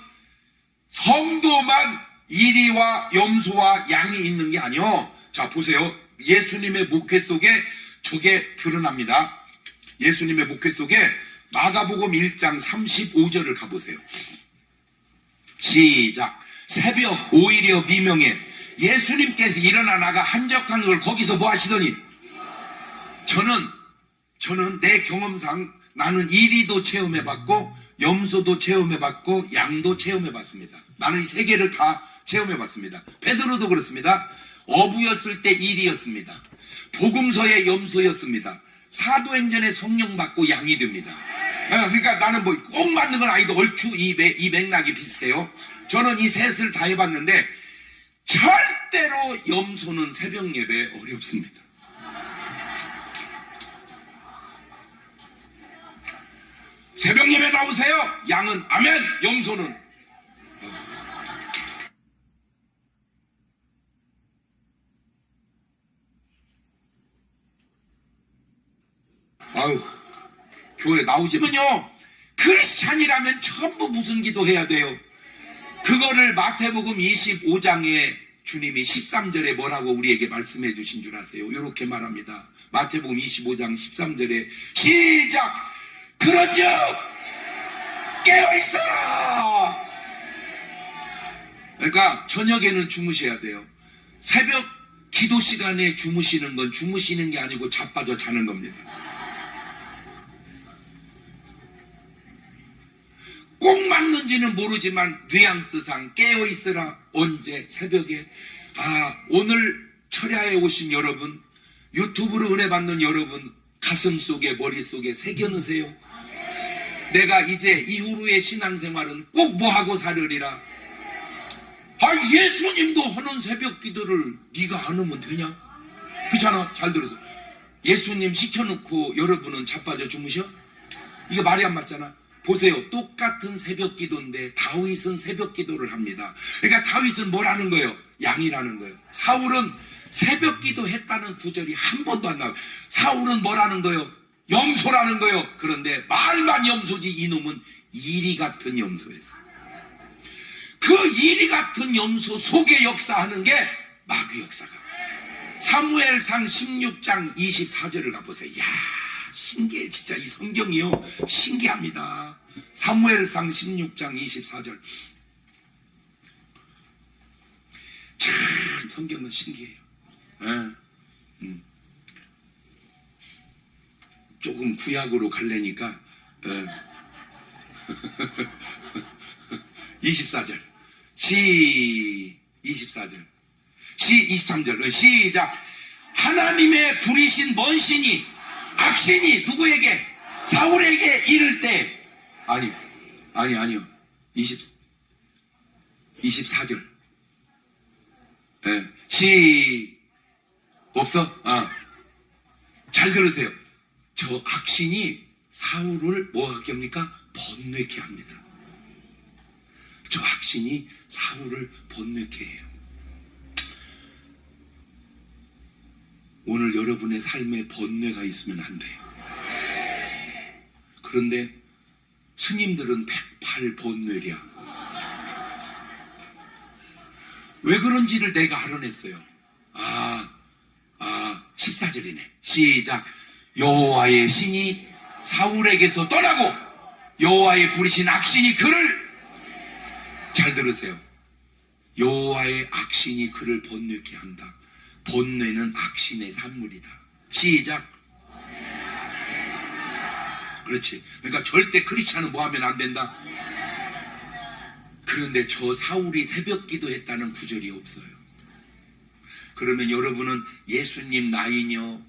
성도만 이리와 염소와 양이 있는 게 아니요. 자, 보세요. 예수님의 목회 속에 저게 드러납니다. 예수님의 목회 속에 마가복음 1장 35절을 가보세요. 시작. 새벽 오히려 미명에 예수님께서 일어나 나가 한적한 걸 거기서 뭐 하시더니 저는 내 경험상 나는 이리도 체험해봤고 염소도 체험해봤고 양도 체험해봤습니다. 나는 이 세 개를 다 체험해봤습니다. 베드로도 그렇습니다. 어부였을 때 이리였습니다. 복음서의 염소였습니다. 사도행전에 성령 받고 양이 됩니다. 그러니까 나는 뭐 꼭 맞는 건 아니도 얼추 이 맥락이 비슷해요. 저는 이 셋을 다 해봤는데 절대로 염소는 새벽 예배 어렵습니다. 새벽 예배 나오세요. 양은 아멘, 염소는 아유, 교회 나오지만요, 크리스찬이라면 전부 무슨 기도해야 돼요? 그거를 마태복음 25장에 주님이 13절에 뭐라고 우리에게 말씀해 주신 줄 아세요? 이렇게 말합니다. 마태복음 25장 13절에 시작! 그런즉 깨어있어라! 그러니까 저녁에는 주무셔야 돼요. 새벽 기도 시간에 주무시는 건 주무시는 게 아니고 자빠져 자는 겁니다. 꼭 맞는지는 모르지만 뉘앙스상 깨어있으라. 언제? 새벽에. 오늘 철야에 오신 여러분, 유튜브로 은혜 받는 여러분, 가슴 속에 머릿속에 새겨놓으세요. 내가 이제 이후로의 신앙생활은 꼭 뭐하고 살으리라. 예수님도 하는 새벽 기도를 네가 안 하면 되냐? 그렇잖아. 잘 들어서 예수님 시켜놓고 여러분은 자빠져 주무셔? 이거 말이 안 맞잖아. 보세요. 똑같은 새벽 기도인데 다윗은 새벽 기도를 합니다. 그러니까 다윗은 뭐라는 거예요? 양이라는 거예요. 사울은 새벽 기도 했다는 구절이 한 번도 안 나와요. 사울은 뭐라는 거예요? 염소라는 거예요. 그런데 말만 염소지 이놈은 이리 같은 염소였어요. 그 이리 같은 염소 속에 역사하는 게 마귀 역사가. 사무엘상 16장 24절을 가보세요. 이야, 신기해. 진짜 이 성경이요 신기합니다. 사무엘상 16장 24절. 참 성경은 신기해요. 조금 구약으로 갈래니까 24절 24절 23절 시작. 하나님의 부리신 먼 신이 악신이 누구에게? 사울에게 이를 때 아니요 24절 없어? 잘 들으세요. 저 악신이 사울을 뭐하게 합니까? 번뇌케 합니다. 저 악신이 사울을 번뇌케 해요. 오늘 여러분의 삶에 번뇌가 있으면 안 돼요. 그런데 스님들은 108번뇌랴. 왜 그런지를 내가 알아냈어요. 14절이네. 시작. 여호와의 신이 사울에게서 떠나고 여호와의 부리신 악신이 그를, 잘 들으세요. 여호와의 악신이 그를 번뇌케 한다. 번뇌는 악신의 산물이다. 시작. 그렇지. 그러니까 절대 크리스찬은 뭐 하면 안 된다. 그런데 저 사울이 새벽 기도했다는 구절이 없어요. 그러면 여러분은 예수님 라인이요,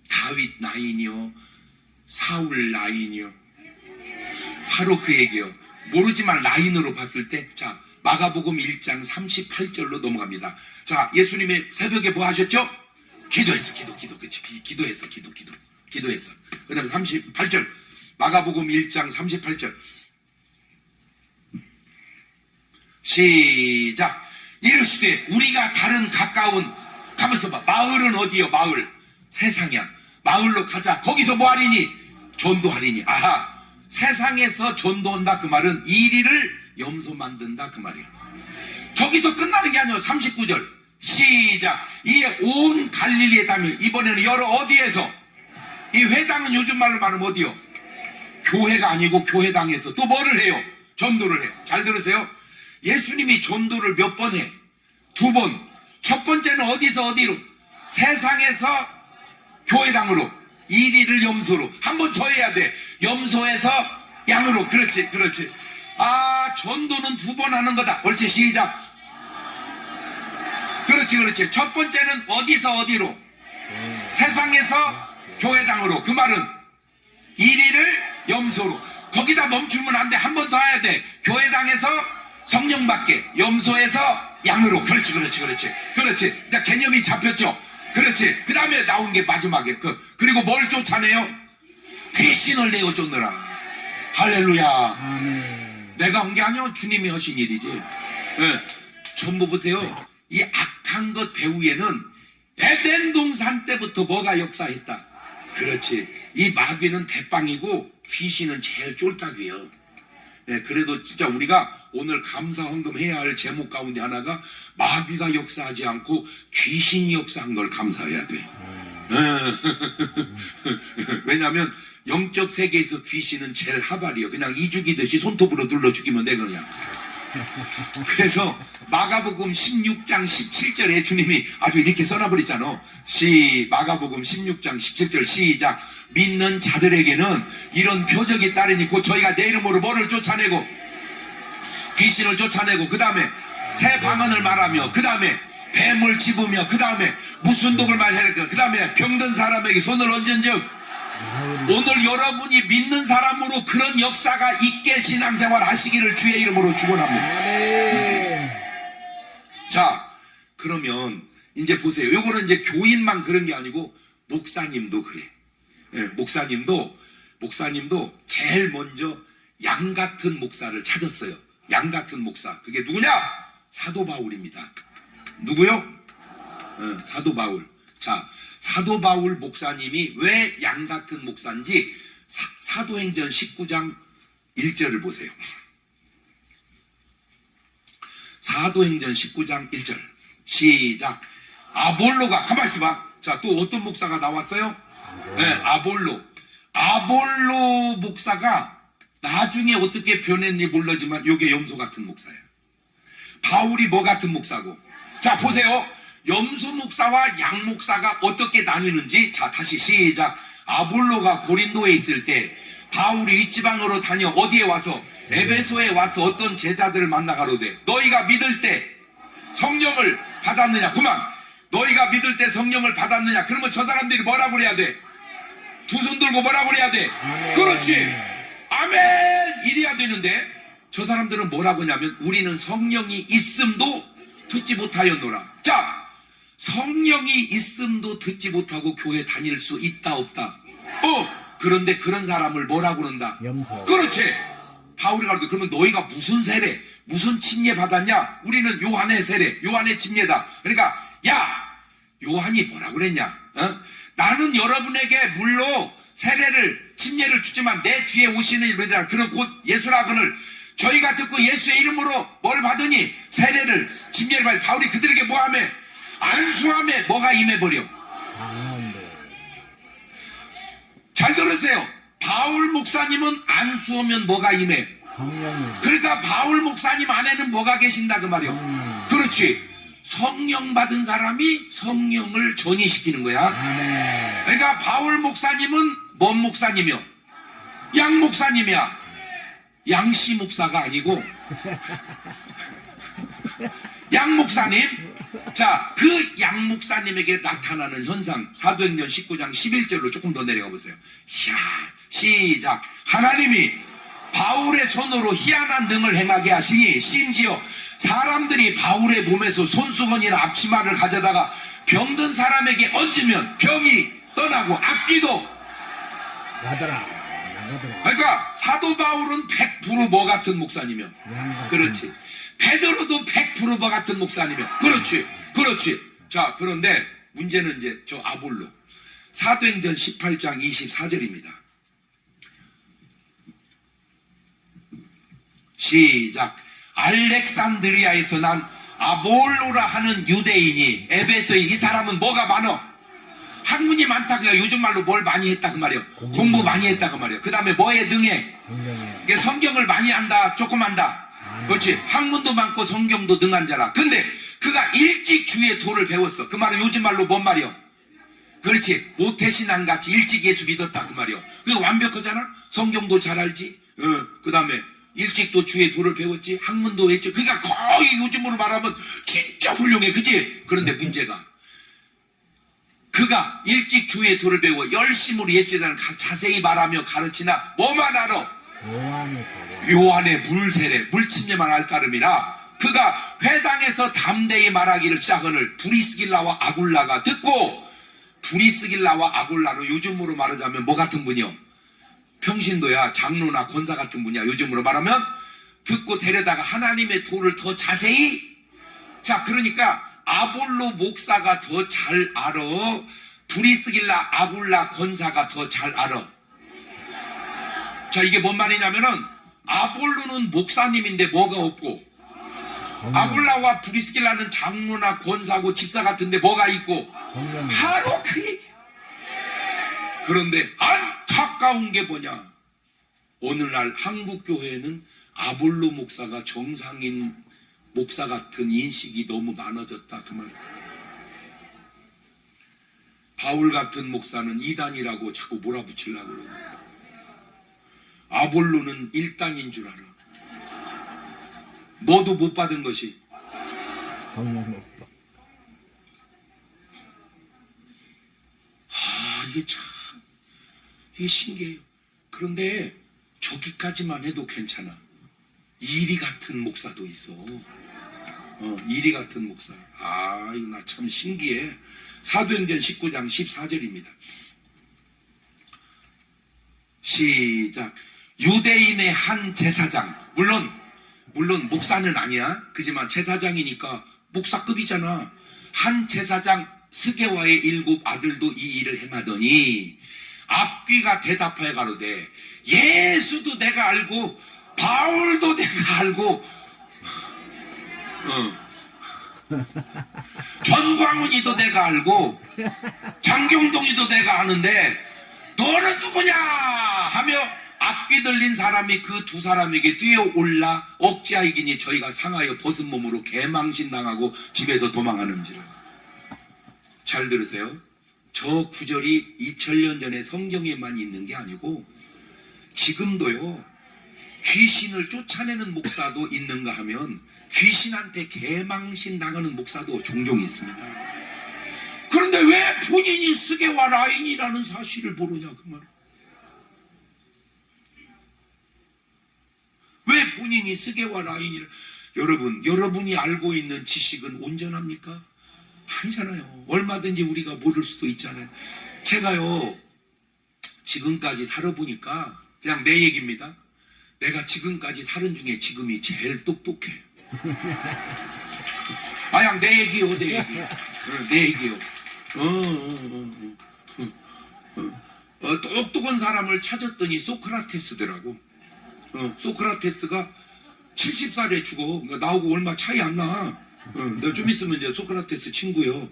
다윗 라인이요, 사울 라인이요? 바로 그 얘기요. 모르지만 라인으로 봤을 때, 자, 마가복음 1장 38절로 넘어갑니다. 자, 예수님의 새벽에 뭐 하셨죠? 기도했어. 그치? 기도했어. 기도했어. 그 다음에 38절. 마가복음 1장 38절. 시작. 이르시되 우리가 다른 가까운, 가만있어 봐. 마을은 어디요? 마을. 세상이야. 마을로 가자. 거기서 뭐 하리니? 전도하리니. 아하. 세상에서 전도한다 그 말은 이리를 염소 만든다 그 말이에요. 저기서 끝나는 게 아니에요. 39절 시작. 이에 온 갈릴리에 다면 이번에는 여러 어디에서, 이 회당은 요즘 말로 말하면 어디요? 교회가 아니고 교회당에서 또 뭐를 해요? 전도를 해요. 잘 들으세요. 예수님이 전도를 몇 번 해? 2번. 첫 번째는 어디서 어디로? 세상에서 교회당으로, 이리를 염소로. 한 번 더 해야 돼. 염소에서 양으로. 그렇지 그렇지. 아, 전도는 2번 하는 거다. 옳지, 시작. 그렇지 그렇지. 첫 번째는 어디서 어디로? 세상에서 교회당으로. 그 말은 이리를 염소로. 거기다 멈추면 안 돼. 한 번 더 해야 돼. 교회당에서 성령 받게, 염소에서 양으로. 그렇지 그렇지 그렇지 그렇지. 그러니까 개념이 잡혔죠. 그렇지. 그 다음에 나온 게 마지막에 그리고 뭘 쫓아내요? 귀신을 내어 쫓느라. 할렐루야. 아멘. 내가 한 게 아니야. 주님이 하신 일이지. 네. 전부 보세요. 이 악한 것 배후에는 에덴 동산 때부터 뭐가 역사했다. 그렇지. 이 마귀는 대빵이고 귀신은 제일 쫄딱이에요. 네, 그래도 진짜 우리가 오늘 감사 헌금 해야 할 제목 가운데 하나가 마귀가 역사하지 않고 귀신이 역사한 걸 감사해야 돼. 왜냐하면 영적 세계에서 귀신은 제일 하발이에요. 그냥 이죽이듯이 손톱으로 눌러 죽이면 돼 그냥. 그래서 마가복음 16장 17절에 주님이 아주 이렇게 써놔버렸잖아. 마가복음 16장 17절 시작. 믿는 자들에게는 이런 표적이 따르니 곧 저희가 내 이름으로 뭐를 쫓아내고 귀신을 쫓아내고, 그 다음에 새 방언을 말하며, 그 다음에 뱀을 집으며, 그 다음에 무슨 독을 말하니까, 그 다음에 병든 사람에게 손을 얹은즉. 오늘 여러분이 믿는 사람으로 그런 역사가 있게 신앙생활 하시기를 주의 이름으로 축원합니다. 아멘. 자, 그러면 이제 보세요. 요거는 이제 교인만 그런 게 아니고 목사님도 그래. 예, 목사님도 제일 먼저 양 같은 목사를 찾았어요. 양 같은 목사. 그게 누구냐? 사도 바울입니다. 누구요? 사도 바울. 자, 사도 바울 목사님이 왜 양 같은 목사인지 사도행전 19장 1절을 보세요. 사도행전 19장 1절 시작. 아볼로가, 가만히 있어봐. 자, 또 어떤 목사가 나왔어요? 네, 아볼로 목사가 나중에 어떻게 변했는지 모르지만 요게 염소 같은 목사예요. 바울이 뭐 같은 목사고. 자, 보세요. 염소 목사와 양 목사가 어떻게 나뉘는지. 자, 다시 시작. 아볼로가 고린도에 있을 때 바울이 윗지방으로 다녀 어디에 와서? 에베소에 와서 어떤 제자들을 만나 가로되 너희가 믿을 때 성령을 받았느냐. 그만. 너희가 믿을 때 성령을 받았느냐. 그러면 저 사람들이 뭐라고 그래야 돼? 두 손 들고 뭐라고 그래야 돼? 아멘. 그렇지. 아멘 이래야 되는데 저 사람들은 뭐라고 하냐면 우리는 성령이 있음도 듣지 못하였노라. 자, 성령이 있음도 듣지 못하고 교회 다닐 수 있다 없다? 그런데 그런 사람을 뭐라고 그런다? 염소. 그렇지. 바울이 가르쳐. 그러면 너희가 무슨 세례, 무슨 침례 받았냐? 우리는 요한의 세례, 요한의 침례다. 그러니까 야, 요한이 뭐라고 그랬냐? 나는 여러분에게 물로 세례를, 침례를 주지만 내 뒤에 오시는 이들아, 그는 곧 예수라 그를 저희가 듣고 예수의 이름으로 뭘 받으니? 세례를, 침례를 받으니 바울이 그들에게 뭐하며? 안수하며 뭐가 임해버려? 잘 들으세요. 바울 목사님은 안수하면 뭐가 임해? 성령님. 그러니까 바울 목사님 안에는 뭐가 계신다 그 말이요. 그렇지. 성령 받은 사람이 성령을 전이시키는 거야. 아멘. 그러니까 바울 목사님은 뭔 목사님이요? 양 목사님이야. 양씨 목사가 아니고 양 목사님. 자, 그 양 목사님에게 나타나는 현상 사도행전 19장 11절로 조금 더 내려가 보세요. 이야, 시작. 하나님이 바울의 손으로 희한한 능을 행하게 하시니 심지어 사람들이 바울의 몸에서 손수건이나 앞치마를 가져다가 병든 사람에게 얹으면 병이 떠나고 악귀도 나더라. 그러니까 사도 바울은 100% 뭐 같은 목사님이요. 그렇지. 베드로도 100% 뭐 같은 목사님이요. 그렇지. 그렇지. 자, 그런데 문제는 이제 저 아볼로. 사도행전 18장 24절입니다. 시작. 알렉산드리아에서 난 아볼로라 하는 유대인이 에베소에 이 사람은 뭐가 많어? 학문이 많다. 그냥 요즘 말로 뭘 많이 했다 그 말이요. 공부 많이 했다 그 말이요. 그 다음에 뭐에 능해? 성경에. 이게 성경을 많이 안다, 조금 안다. 그렇지. 학문도 많고 성경도 능한 자라. 근데 그가 일찍 주의 도를 배웠어. 그 말은 요즘 말로 뭔 말이요? 그렇지. 모태신앙 같이 일찍 예수 믿었다 그 말이요. 그게 완벽하잖아. 성경도 잘 알지. 그 다음에 일찍 또 주의 도를 배웠지. 학문도 했지. 그러니까 거의 요즘으로 말하면 진짜 훌륭해. 그치? 그런데 문제가 그가 일찍 주의 도를 배워 열심으로 예수에 대한 자세히 말하며 가르치나 뭐만 알아? 요한의 세례. 요한의 물세례, 물침례만 할 따름이라 그가 회당에서 담대히 말하기를 시작하늘 브리스길라와 아굴라가 듣고, 브리스길라와 아굴라는 요즘으로 말하자면 뭐 같은 분이요? 평신도야, 장로나 권사 같은 분이야. 요즘으로 말하면 듣고 데려다가 하나님의 도를 더 자세히. 자, 그러니까 아볼로 목사가 더 잘 알아? 브리스길라 아굴라 권사가 더 잘 알아? 자, 이게 뭔 말이냐면은 아볼로는 목사님인데 뭐가 없고, 아굴라와 브리스길라는 장로나 권사고 집사 같은데 뭐가 있고, 성경에. 바로 그 얘기야. 그런데 안타까운 게 뭐냐? 오늘날 한국교회는 아볼로 목사가 정상인 목사 같은 인식이 너무 많아졌다 그 말. 바울 같은 목사는 이단이라고 자꾸 몰아붙이려고 그러고, 아볼로는 일당인 줄 알아. 뭐도 못 받은 것이. 성령의 이게 참, 이게 신기해요. 그런데 저기까지만 해도 괜찮아. 이리 같은 목사도 있어. 이리 같은 목사. 이거 나 참 신기해. 사도행전 19장 14절입니다. 시작. 유대인의 한 제사장, 물론 목사는 아니야. 그지만 제사장이니까 목사급이잖아. 한 제사장 스게와의 7 아들도 이 일을 행하더니 앞귀가 대답하여 가로되 예수도 내가 알고 바울도 내가 알고 전광훈이도 내가 알고 장경동이도 내가 아는데 너는 누구냐 하며 앞귀 들린 사람이 그 2 사람에게 뛰어올라 억지하이기니 저희가 상하여 벗은 몸으로 개망신 당하고 집에서 도망하는지라. 잘 들으세요. 저 구절이 2000년 전에 성경에만 있는 게 아니고 지금도요, 귀신을 쫓아내는 목사도 있는가 하면 귀신한테 개망신 당하는 목사도 종종 있습니다. 그런데 왜 본인이 스게와 라인이라는 사실을 모르냐 그 말이야. 왜 본인이 스게와 라인이를. 여러분이 알고 있는 지식은 온전합니까? 아니잖아요. 얼마든지 우리가 모를 수도 있잖아요. 제가요, 지금까지 살아보니까 그냥 내 얘기입니다. 내가 지금까지 살은 중에 지금이 제일 똑똑해. 그냥 내 얘기요, 내 얘기. 내 얘기요. 똑똑한 사람을 찾았더니 소크라테스더라고. 소크라테스가 70살에 죽어. 그러니까 나하고 얼마 차이 안 나. 내가 좀 있으면 이제 소크라테스 친구요.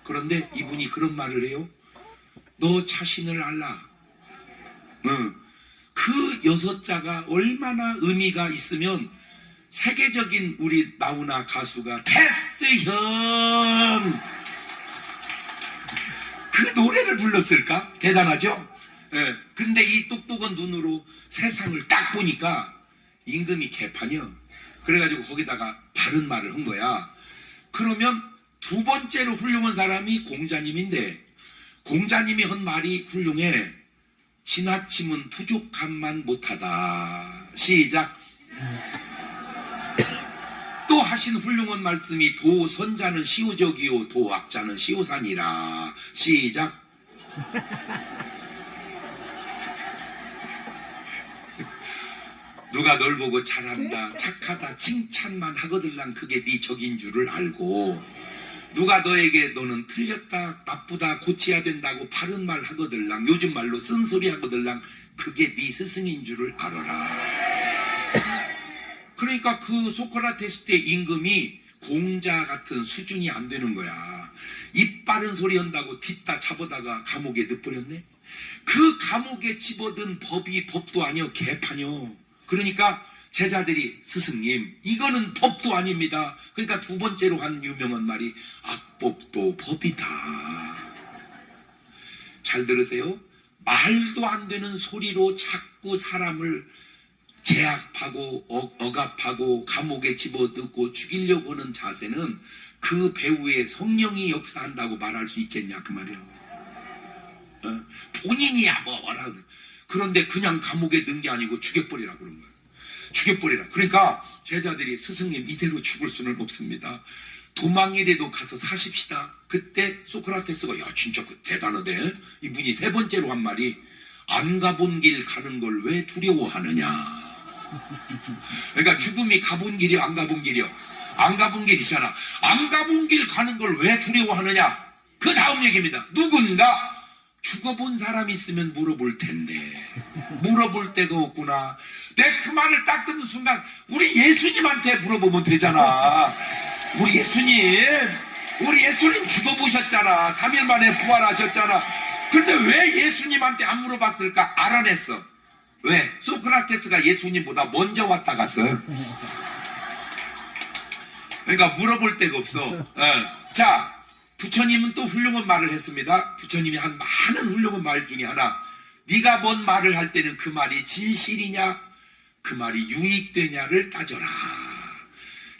그런데 이분이 그런 말을 해요. 너 자신을 알라. 그 6자가 얼마나 의미가 있으면 세계적인 우리 나훈아 가수가 테스 형 그 노래를 불렀을까? 대단하죠? 예. 근데 이 똑똑한 눈으로 세상을 딱 보니까 임금이 개판이야. 그래가지고 거기다가 바른 말을 한 거야. 그러면 2번째로 훌륭한 사람이 공자님인데, 공자님이 한 말이 훌륭해. 지나침은 부족함만 못하다. 시작. 또 하신 훌륭한 말씀이 도선자는 시오적이요 도학자는 시오산이라. 시작. 누가 널 보고 잘한다, 착하다, 칭찬만 하거들랑 그게 네 적인 줄을 알고, 누가 너에게 너는 틀렸다, 나쁘다, 고쳐야 된다고 바른 말 하거들랑, 요즘 말로 쓴소리 하거들랑 그게 네 스승인 줄을 알아라. 그러니까 그 소크라테스 때 임금이 공자 같은 수준이 안 되는 거야. 입 바른 소리 한다고 뒷다 잡아다가 감옥에 넣어버렸네. 그 감옥에 집어든 법이 법도 아니요 개판이요. 그러니까 제자들이 스승님 이거는 법도 아닙니다. 그러니까 두 번째로 한 유명한 말이 악법도 법이다. 잘 들으세요. 말도 안 되는 소리로 자꾸 사람을 제압하고 억압하고 감옥에 집어넣고 죽이려고 하는 자세는 그 배후에 성령이 역사한다고 말할 수 있겠냐 그 말이에요. 본인이야 뭐라고. 그런데 그냥 감옥에 넣은 게 아니고 죽여버리라고 그런 거예요. 죽여버리라. 그러니까 제자들이 스승님 이대로 죽을 수는 없습니다. 도망이라도 가서 사십시다. 그때 소크라테스가 야 진짜 대단하대. 이분이 세 번째로 한 말이 안 가본 길 가는 걸 왜 두려워하느냐. 그러니까 죽음이 가본 길이요 안 가본 길이요? 안 가본 길이잖아. 안 가본 길 가는 걸 왜 두려워하느냐. 그 다음 얘기입니다. 누군가 죽어본 사람이 있으면 물어볼 텐데 물어볼 데가 없구나. 내 그 말을 딱 듣는 순간 우리 예수님한테 물어보면 되잖아. 우리 예수님 죽어보셨잖아. 3일 만에 부활하셨잖아. 그런데 왜 예수님한테 안 물어봤을까? 알아냈어. 왜? 소크라테스가 예수님보다 먼저 왔다 갔어. 그러니까 물어볼 데가 없어. 자, 부처님은 또 훌륭한 말을 했습니다. 부처님이 한 많은 훌륭한 말 중에 하나. 네가 뭔 말을 할 때는 그 말이 진실이냐 그 말이 유익되냐를 따져라.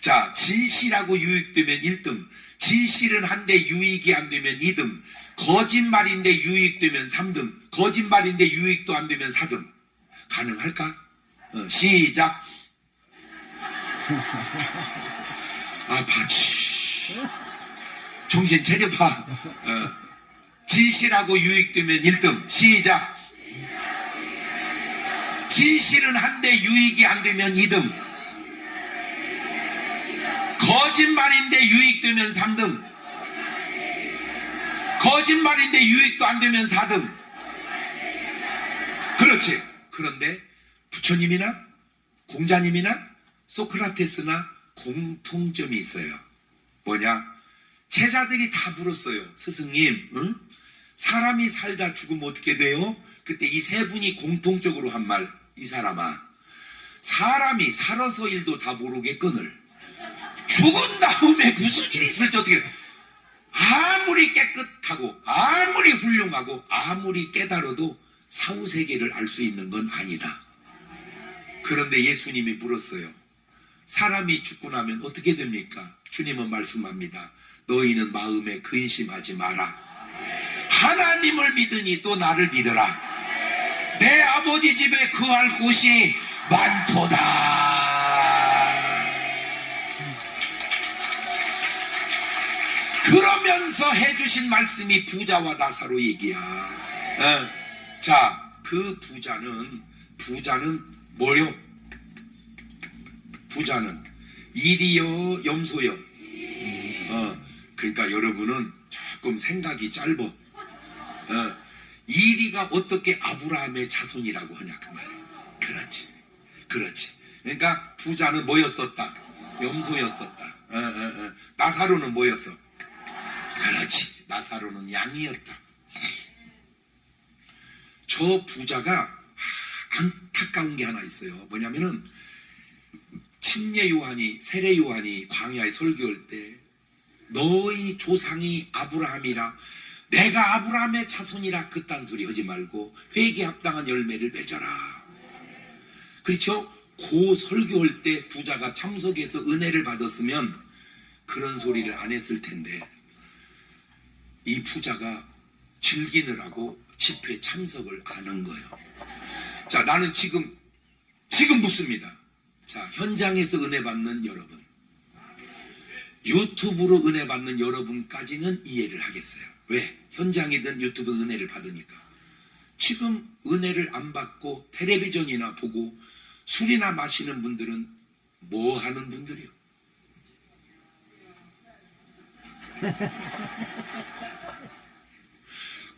자, 진실하고 유익되면 1등, 진실은 한데 유익이 안 되면 2등, 거짓말인데 유익되면 3등, 거짓말인데 유익도 안 되면 4등. 가능할까? 시작. 바치. 정신 차려봐. 진실하고 유익되면 1등. 시작. 진실은 한데 유익이 안 되면 2등. 거짓말인데 유익되면 3등. 거짓말인데 유익도 안 되면 4등. 그렇지. 그런데 부처님이나 공자님이나 소크라테스나 공통점이 있어요. 뭐냐? 제자들이 다 물었어요. 스승님, 응? 사람이 살다 죽으면 어떻게 돼요? 그때 이 세 분이 공통적으로 한 말. 이 사람아, 사람이 살아서 일도 다 모르겠거늘 죽은 다음에 무슨 일이 있을지 어떻게. 아무리 깨끗하고 아무리 훌륭하고 아무리 깨달아도 사후세계를 알 수 있는 건 아니다. 그런데 예수님이 물었어요. 사람이 죽고 나면 어떻게 됩니까? 주님은 말씀합니다. 너희는 마음에 근심하지 마라. 하나님을 믿으니 또 나를 믿어라. 내 아버지 집에 거할 곳이 많도다. 그러면서 해주신 말씀이 부자와 나사로 얘기야. 자, 그 부자는 뭐요? 부자는 일이요 염소요? 그러니까 여러분은 조금 생각이 짧어. 이리가 어떻게 아브라함의 자손이라고 하냐 그 말이야. 그렇지. 그러니까 부자는 뭐였었다? 염소였었다. 나사로는 뭐였어? 그렇지. 나사로는 양이었다. 저 부자가 안타까운 게 하나 있어요. 뭐냐면은 침례 요한이 세례 요한이 광야에 설교할 때 너희 조상이 아브라함이라 내가 아브라함의 자손이라 그딴 소리 하지 말고 회개에 합당한 열매를 맺어라. 그렇죠? 그 설교할 때 부자가 참석해서 은혜를 받았으면 그런 소리를 안 했을 텐데 이 부자가 즐기느라고 집회 참석을 안 한 거예요. 자, 나는 지금 묻습니다. 자, 현장에서 은혜 받는 여러분, 유튜브로 은혜 받는 여러분까지는 이해를 하겠어요. 왜? 현장이든 유튜브 은혜를 받으니까. 지금 은혜를 안 받고 텔레비전이나 보고 술이나 마시는 분들은 뭐 하는 분들이요?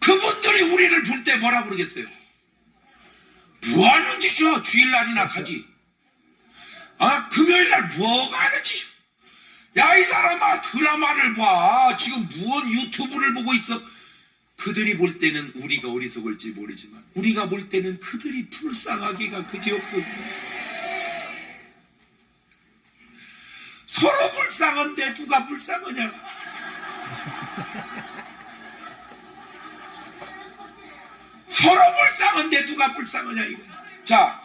그분들이 우리를 볼 때 뭐라 그러겠어요? 뭐 하는 짓이야? 주일날이나 가지. 아, 금요일날 뭐가 하는 짓이야? 야, 이 사람아, 드라마를 봐. 지금 무언 유튜브를 보고 있어. 그들이 볼 때는 우리가 어리석을지 모르지만 우리가 볼 때는 그들이 불쌍하기가 그지없어서. 서로 불쌍한데 누가 불쌍하냐? 서로 불쌍한데 누가 불쌍하냐 이거. 자,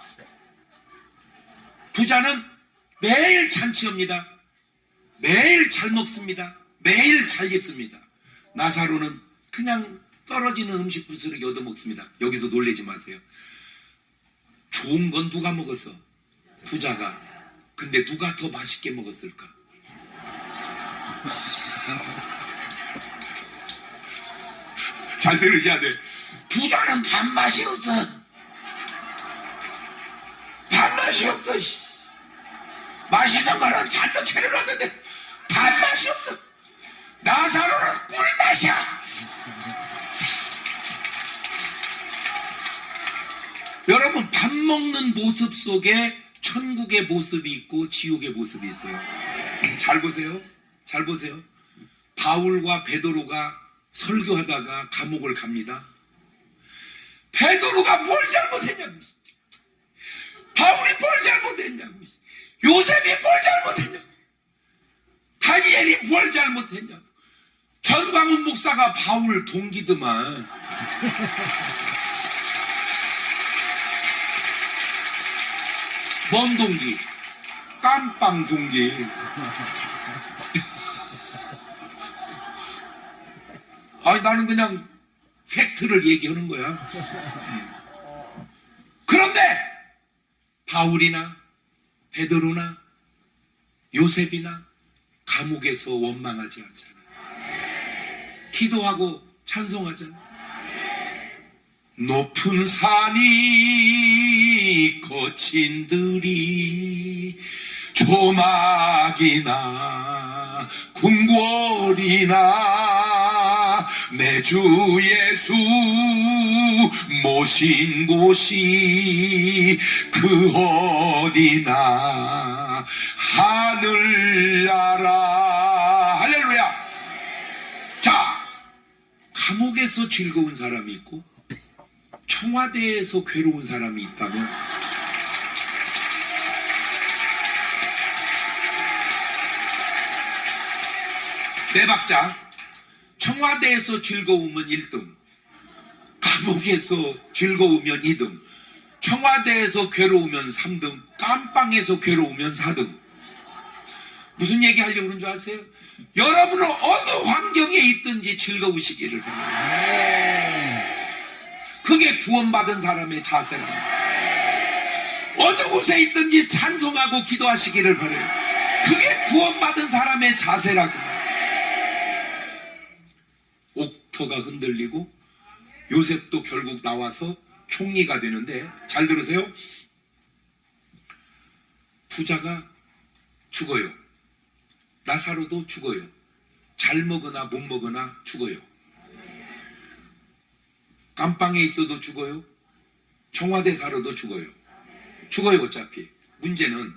부자는 매일 잔치합니다. 매일 잘 먹습니다. 매일 잘 입습니다. 나사로는 그냥 떨어지는 음식 부스러기 얻어먹습니다. 여기서 놀라지 마세요. 좋은 건 누가 먹었어? 부자가. 근데 누가 더 맛있게 먹었을까? 잘 들으셔야 돼. 부자는 밥맛이 없어. 밥맛이 없어. 맛있는 거는 잔뜩 차려놨는데 밥맛이 없어. 나사로는 꿀맛이야. 여러분, 밥 먹는 모습 속에 천국의 모습이 있고 지옥의 모습이 있어요. 잘 보세요. 잘 보세요. 바울과 베드로가 설교하다가 감옥을 갑니다. 베드로가 뭘 잘못했냐고. 바울이 뭘 잘못했냐고. 요셉이 뭘 잘못했냐고. 다니엘이 뭘 잘못했냐고. 전광훈 목사가 바울 동기더만. 뭔 동기? 깜빵 동기. 아니, 나는 그냥 팩트를 얘기하는 거야. 그런데 바울이나 베드로나 요셉이나 감옥에서 원망하지 않잖아. 기도하고 찬송하잖아. 높은 산이 거친 들이 조막이나 궁궐이나 내 주 예수 모신 곳이 그 어디나 하늘나라. 할렐루야. 자, 감옥에서 즐거운 사람이 있고 청와대에서 괴로운 사람이 있다면 네 박자. 청와대에서 즐거우면 1등, 감옥에서 즐거우면 2등, 청와대에서 괴로우면 3등, 깜빵에서 괴로우면 4등. 무슨 얘기 하려고 그러는 줄 아세요? 여러분은 어느 환경에 있든지 즐거우시기를 바랍니다. 그게 구원받은 사람의 자세랍니다. 어느 곳에 있든지 찬송하고 기도하시기를 바라요. 그게 구원받은 사람의 자세라고. 옥터가 흔들리고 요셉도 결국 나와서 총리가 되는데, 잘 들으세요. 부자가 죽어요. 나사로도 죽어요. 잘 먹으나 못 먹으나 죽어요. 깜빵에 있어도 죽어요. 청와대 살아도 죽어요. 죽어요. 어차피. 문제는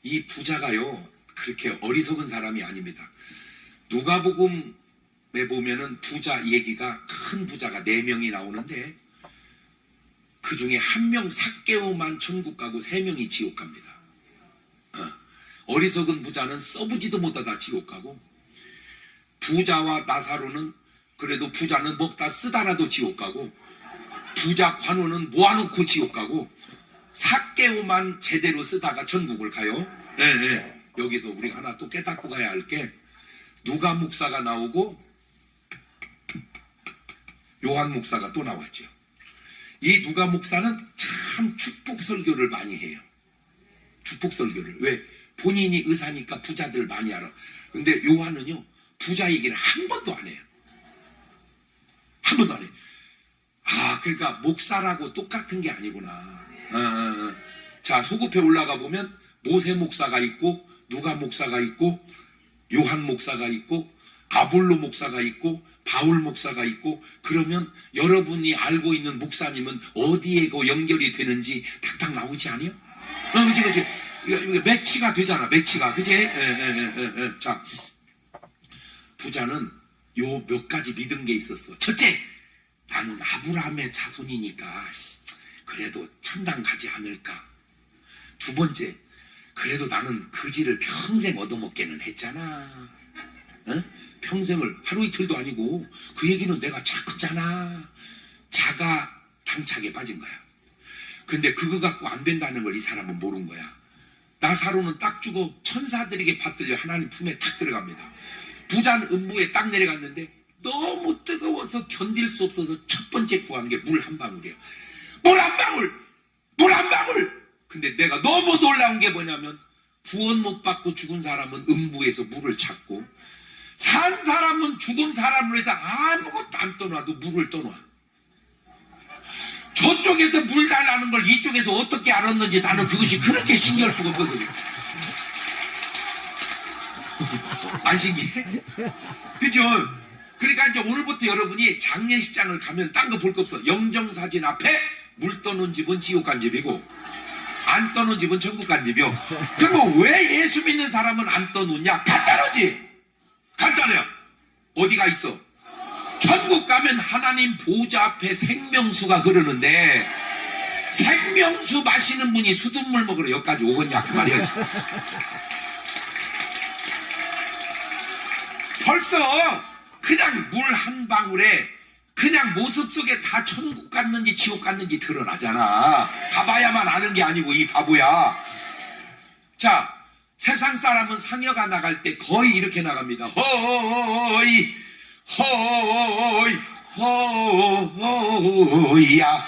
이 부자가요, 그렇게 어리석은 사람이 아닙니다. 누가복음에 보면은 부자 얘기가, 큰 부자가 4명이 나오는데 그 중에 1명 삭개오만 천국 가고 3명이 지옥 갑니다. 어리석은 부자는 써보지도 못하다 지옥 가고, 부자와 나사로는 그래도 부자는 먹다 쓰다라도 지옥 가고, 부자 관우는 모아놓고 지옥 가고, 삭개오만 제대로 쓰다가 천국을 가요. 네. 여기서 우리가 하나 또 깨닫고 가야 할 게, 누가 목사가 나오고 요한 목사가 또 나왔죠. 이 누가 목사는 참 축복 설교를 많이 해요. 축복 설교를. 왜? 본인이 의사니까 부자들 많이 알아. 근데 요한은요, 부자 얘기를 한 번도 안 해요. 한 번도 안 해요. 아, 그러니까 목사라고 똑같은 게 아니구나. 자, 소급해 올라가 보면 모세 목사가 있고, 누가 목사가 있고, 요한 목사가 있고, 아볼로 목사가 있고, 바울 목사가 있고, 그러면 여러분이 알고 있는 목사님은 어디에 연결이 되는지 탁탁 나오지 않아요? 그치. 이거 매치가 되잖아. 매치가. 그지? 자, 부자는 요 몇 가지 믿은 게 있었어. 첫째, 나는 아브라함의 자손이니까 그래도 천당 가지 않을까. 두 번째, 그래도 나는 그지를 평생 얻어먹게는 했잖아. 어? 평생을 하루 이틀도 아니고 그 얘기는 내가 착하잖아. 자가 당착에 빠진 거야. 근데 그거 갖고 안 된다는 걸 이 사람은 모르는 거야. 나사로는 딱 죽어 천사들에게 받들려 하나님 품에 탁 들어갑니다. 부자는 음부에 딱 내려갔는데 너무 뜨거워서 견딜 수 없어서 첫 번째 구한 게 물 한 방울이에요. 물 한 방울! 물 한 방울! 근데 내가 너무 놀라운 게 뭐냐면 구원 못 받고 죽은 사람은 음부에서 물을 찾고 산 사람은 죽은 사람으로 해서 아무것도 안 떠놔도 물을 떠놔. 저쪽에서 물 달라는 걸 이쪽에서 어떻게 알았는지 나는 그것이 그렇게 신기할 수가 없거든요. 안 신기해? 그죠? 그러니까 이제 오늘부터 여러분이 장례식장을 가면 딴 거 볼 거 없어. 영정사진 앞에 물 떠는 집은 지옥 간 집이고 안 떠는 집은 천국 간 집이요. 그러면 왜 예수 믿는 사람은 안 떠놓냐? 간단하지? 간단해요. 어디가 있어? 천국 가면 하나님 보좌 앞에 생명수가 흐르는데 생명수 마시는 분이 수돗물 먹으러 여기까지 오겠냐 그 말이야. 벌써 그냥 물 한 방울에 그냥 모습 속에 다 천국 갔는지 지옥 갔는지 드러나잖아. 가봐야만 아는 게 아니고 이 바보야. 자, 세상 사람은 상여가 나갈 때 거의 이렇게 나갑니다. 허이 허이 허이야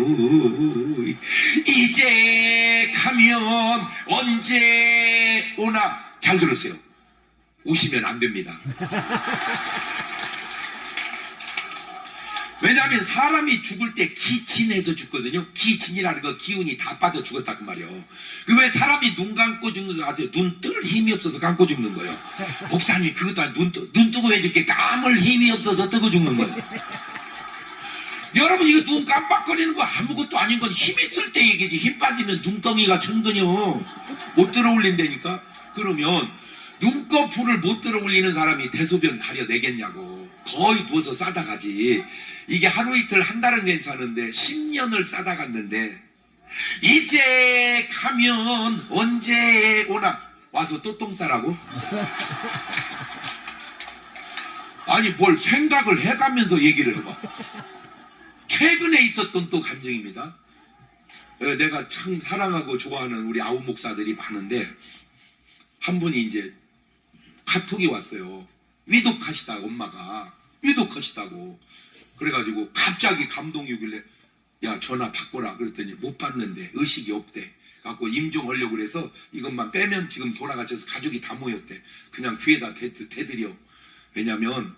허이야로야노 이제 가면 언제 오나. 잘 들으세요. 오시면 안 됩니다. 왜냐하면 사람이 죽을 때 기친해서 죽거든요. 기친이라는 거 기운이 다 빠져 죽었다 그 말이에요. 왜 사람이 눈 감고 죽는 거 아세요? 눈 뜰 힘이 없어서 감고 죽는 거예요. 목사님이 그것도 아니고 눈 뜨고 왜 죽게 감을 힘이 없어서 뜨고 죽는 거예요. 여러분 이거 눈 깜빡거리는 거 아무것도 아닌 건 힘 있을 때 얘기지. 힘 빠지면 눈덩이가 천근이요. 못 들어 올린다니까. 그러면 눈꺼풀을 못 들어 올리는 사람이 대소변 가려내겠냐고. 거의 누워서 싸다 가지. 이게 하루 이틀 한 달은 괜찮은데 10년을 싸다 갔는데 이제 가면 언제 오나. 와서 또 똥 싸라고? 아니 뭘 생각을 해가면서 얘기를 해봐. 최근에 있었던 또 감정입니다. 내가 참 사랑하고 좋아하는 우리 아우 목사들이 많은데 한 분이 이제 카톡이 왔어요. 위독하시다고. 엄마가 위독하시다고. 그래가지고 갑자기 감동이 오길래 야 전화 바꿔라 그랬더니 못 받는데 의식이 없대. 갖고 임종하려고 그래서 이것만 빼면 지금 돌아가셔서 가족이 다 모였대. 그냥 귀에다 대드려. 왜냐면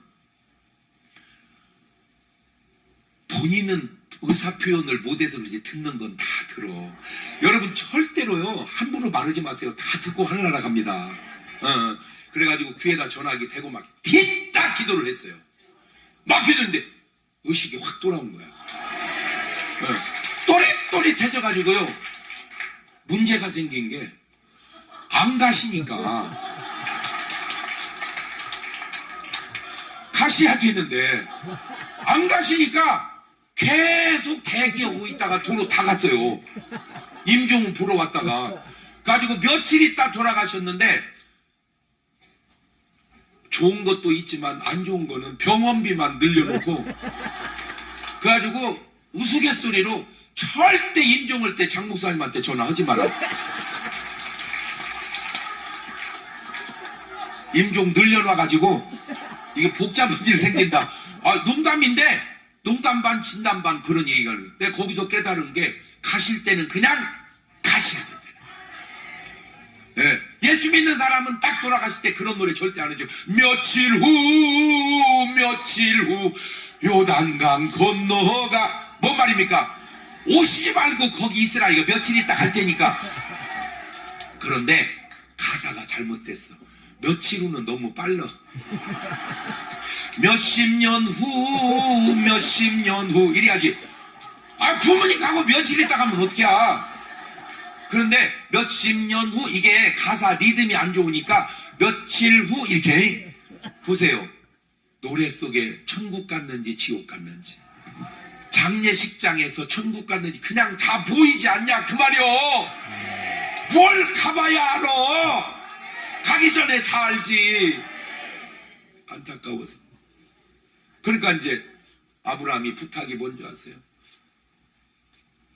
본인은 의사표현을 못해서 그러지 듣는 건 다 들어. 여러분 절대로요 함부로 말하지 마세요. 다 듣고 하늘나라 갑니다. 그래가지고 귀에다 전화기 대고 막 빗다 기도를 했어요. 막 기도했는데 의식이 확 돌아온 거야. 또릿또릿해져가지고요 문제가 생긴 게 안 가시니까 가셔야 되는데 안 가시니까 계속 대기하고 있다가 도로 다 갔어요. 임종 보러 왔다가 가지고 며칠 있다 돌아가셨는데 좋은 것도 있지만 안 좋은 거는 병원비만 늘려놓고 그래가지고 우스갯소리로 절대 임종할 때 장 목사님한테 전화하지 마라. 임종 늘려놔가지고 이게 복잡한 일 생긴다. 아 농담인데 농담 반 진담 반 그런 얘기가 나요. 내가 거기서 깨달은 게 가실 때는 그냥 가셔야 된다. 네. 예수 믿는 사람은 딱 돌아가실 때 그런 노래 절대 안 해줘. 며칠 후 요단강 건너가 뭔 말입니까? 오시지 말고 거기 있으라. 이거 며칠 있다 갈 테니까. 그런데 가사가 잘못됐어. 며칠 후는 너무 빨라. 몇십 년 후 이래야지. 아, 부모님 가고 며칠 있다 가면 어떡해야. 그런데 몇십 년 후 이게 가사 리듬이 안 좋으니까 며칠 후 이렇게 보세요. 노래 속에 천국 갔는지 지옥 갔는지, 장례식장에서 천국 갔는지 그냥 다 보이지 않냐 그 말이요. 뭘 가봐야 알아. 가기 전에 다 알지. 안타까워서. 그러니까 이제 아브라함이 부탁이 뭔지 아세요?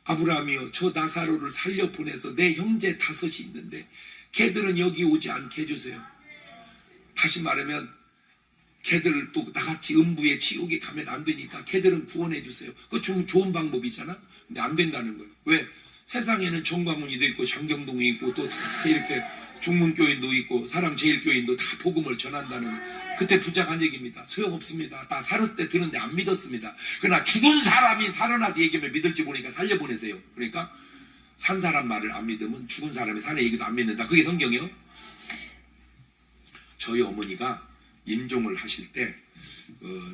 아브라함이요, 저 나사로를 살려보내서 내 형제 5이 있는데 걔들은 여기 오지 않게 해주세요. 다시 말하면 걔들을 또 나같이 음부에 지옥에 가면 안 되니까 걔들은 구원해 주세요. 그거 좋은 방법이잖아. 근데 안 된다는 거예요. 왜? 세상에는 정광훈이도 있고 장경동이 있고 또 다 이렇게 중문교인도 있고 사랑제일교인도 다 복음을 전한다는, 그때 부탁한 얘기입니다. 소용없습니다. 다 살았을 때 들었는데 안 믿었습니다. 그러나 죽은 사람이 살아나서 얘기하면 믿을지 모르니까 살려보내세요. 그러니까 산 사람 말을 안 믿으면 죽은 사람이 사는 얘기도 안 믿는다. 그게 성경이요. 저희 어머니가 임종을 하실 때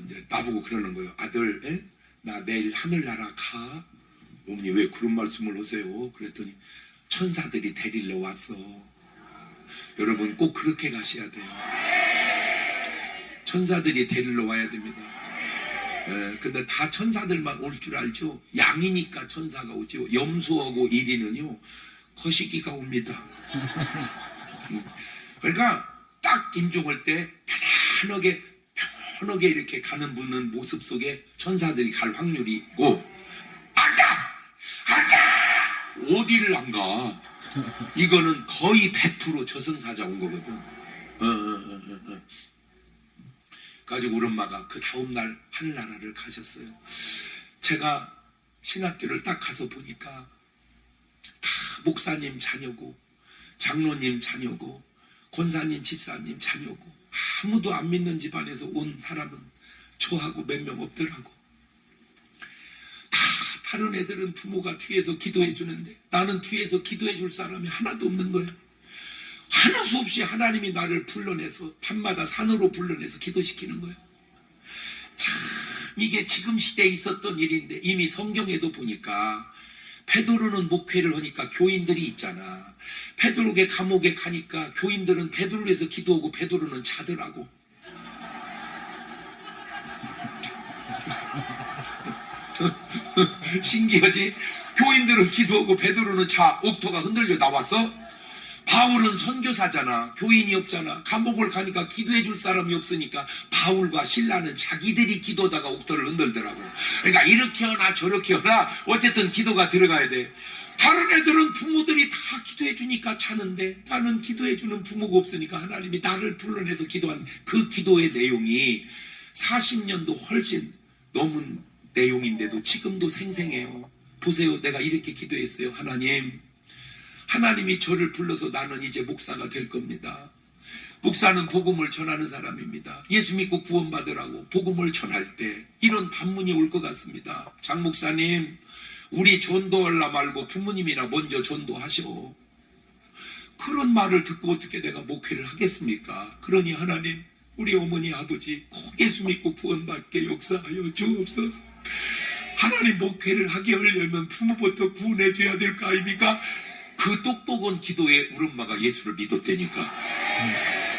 이제 나보고 그러는 거예요. 아들, 에? 나 내일 하늘나라 가. 어머니 왜 그런 말씀을 하세요? 그랬더니 천사들이 데리러 왔어. 여러분 꼭 그렇게 가셔야 돼요. 천사들이 데리러 와야 됩니다. 근데 다 천사들만 올 줄 알죠? 양이니까 천사가 오죠. 염소하고 이리는요 거시기가 옵니다. 그러니까 딱 임종할 때 편하게 이렇게 가는 분은 모습 속에 천사들이 갈 확률이 있고, 어디를 안 가. 이거는 거의 100% 저승사자 온 거거든. 가지고 우리 엄마가 그 다음날 하늘나라를 가셨어요. 제가 신학교를 딱 가서 보니까 다 목사님 자녀고 장로님 자녀고 권사님 집사님 자녀고, 아무도 안 믿는 집안에서 온 사람은 저하고 몇 명 없더라고. 다른 애들은 부모가 뒤에서 기도해 주는데 나는 뒤에서 기도해 줄 사람이 하나도 없는 거야. 하는 수 없이 하나님이 나를 불러내서 밤마다 산으로 불러내서 기도시키는 거야. 참 이게 지금 시대에 있었던 일인데, 이미 성경에도 보니까 베드로는 목회를 하니까 교인들이 있잖아. 베드로게 감옥에 가니까 교인들은 베드로에서 기도하고 베드로는 자더라고. 신기하지? 교인들은 기도하고 베드로는 자. 옥토가 흔들려 나왔어. 바울은 선교사잖아. 교인이 없잖아. 감옥을 가니까 기도해 줄 사람이 없으니까 바울과 신라는 자기들이 기도하다가 옥토를 흔들더라고. 그러니까 이렇게 하나 저렇게 하나 어쨌든 기도가 들어가야 돼. 다른 애들은 부모들이 다 기도해 주니까 자는데 나는 기도해 주는 부모가 없으니까 하나님이 나를 불러내서 기도한 그 기도의 내용이 40년도 훨씬 넘은 내용인데도 지금도 생생해요. 보세요. 내가 이렇게 기도했어요. 하나님이 저를 불러서 나는 이제 목사가 될 겁니다. 목사는 복음을 전하는 사람입니다. 예수 믿고 구원받으라고 복음을 전할 때 이런 반문이 올 것 같습니다. 장 목사님, 우리 전도하려 말고 부모님이나 먼저 전도하셔. 그런 말을 듣고 어떻게 내가 목회를 하겠습니까? 그러니 하나님, 우리 어머니 아버지 꼭 예수 믿고 구원받게 역사하여 주옵소서. 하나님, 목회를 하게 하려면 부모부터 구원해 줘야 될 거 아닙니까? 그 똑똑한 기도에 우리 엄마가 예수를 믿었다니까.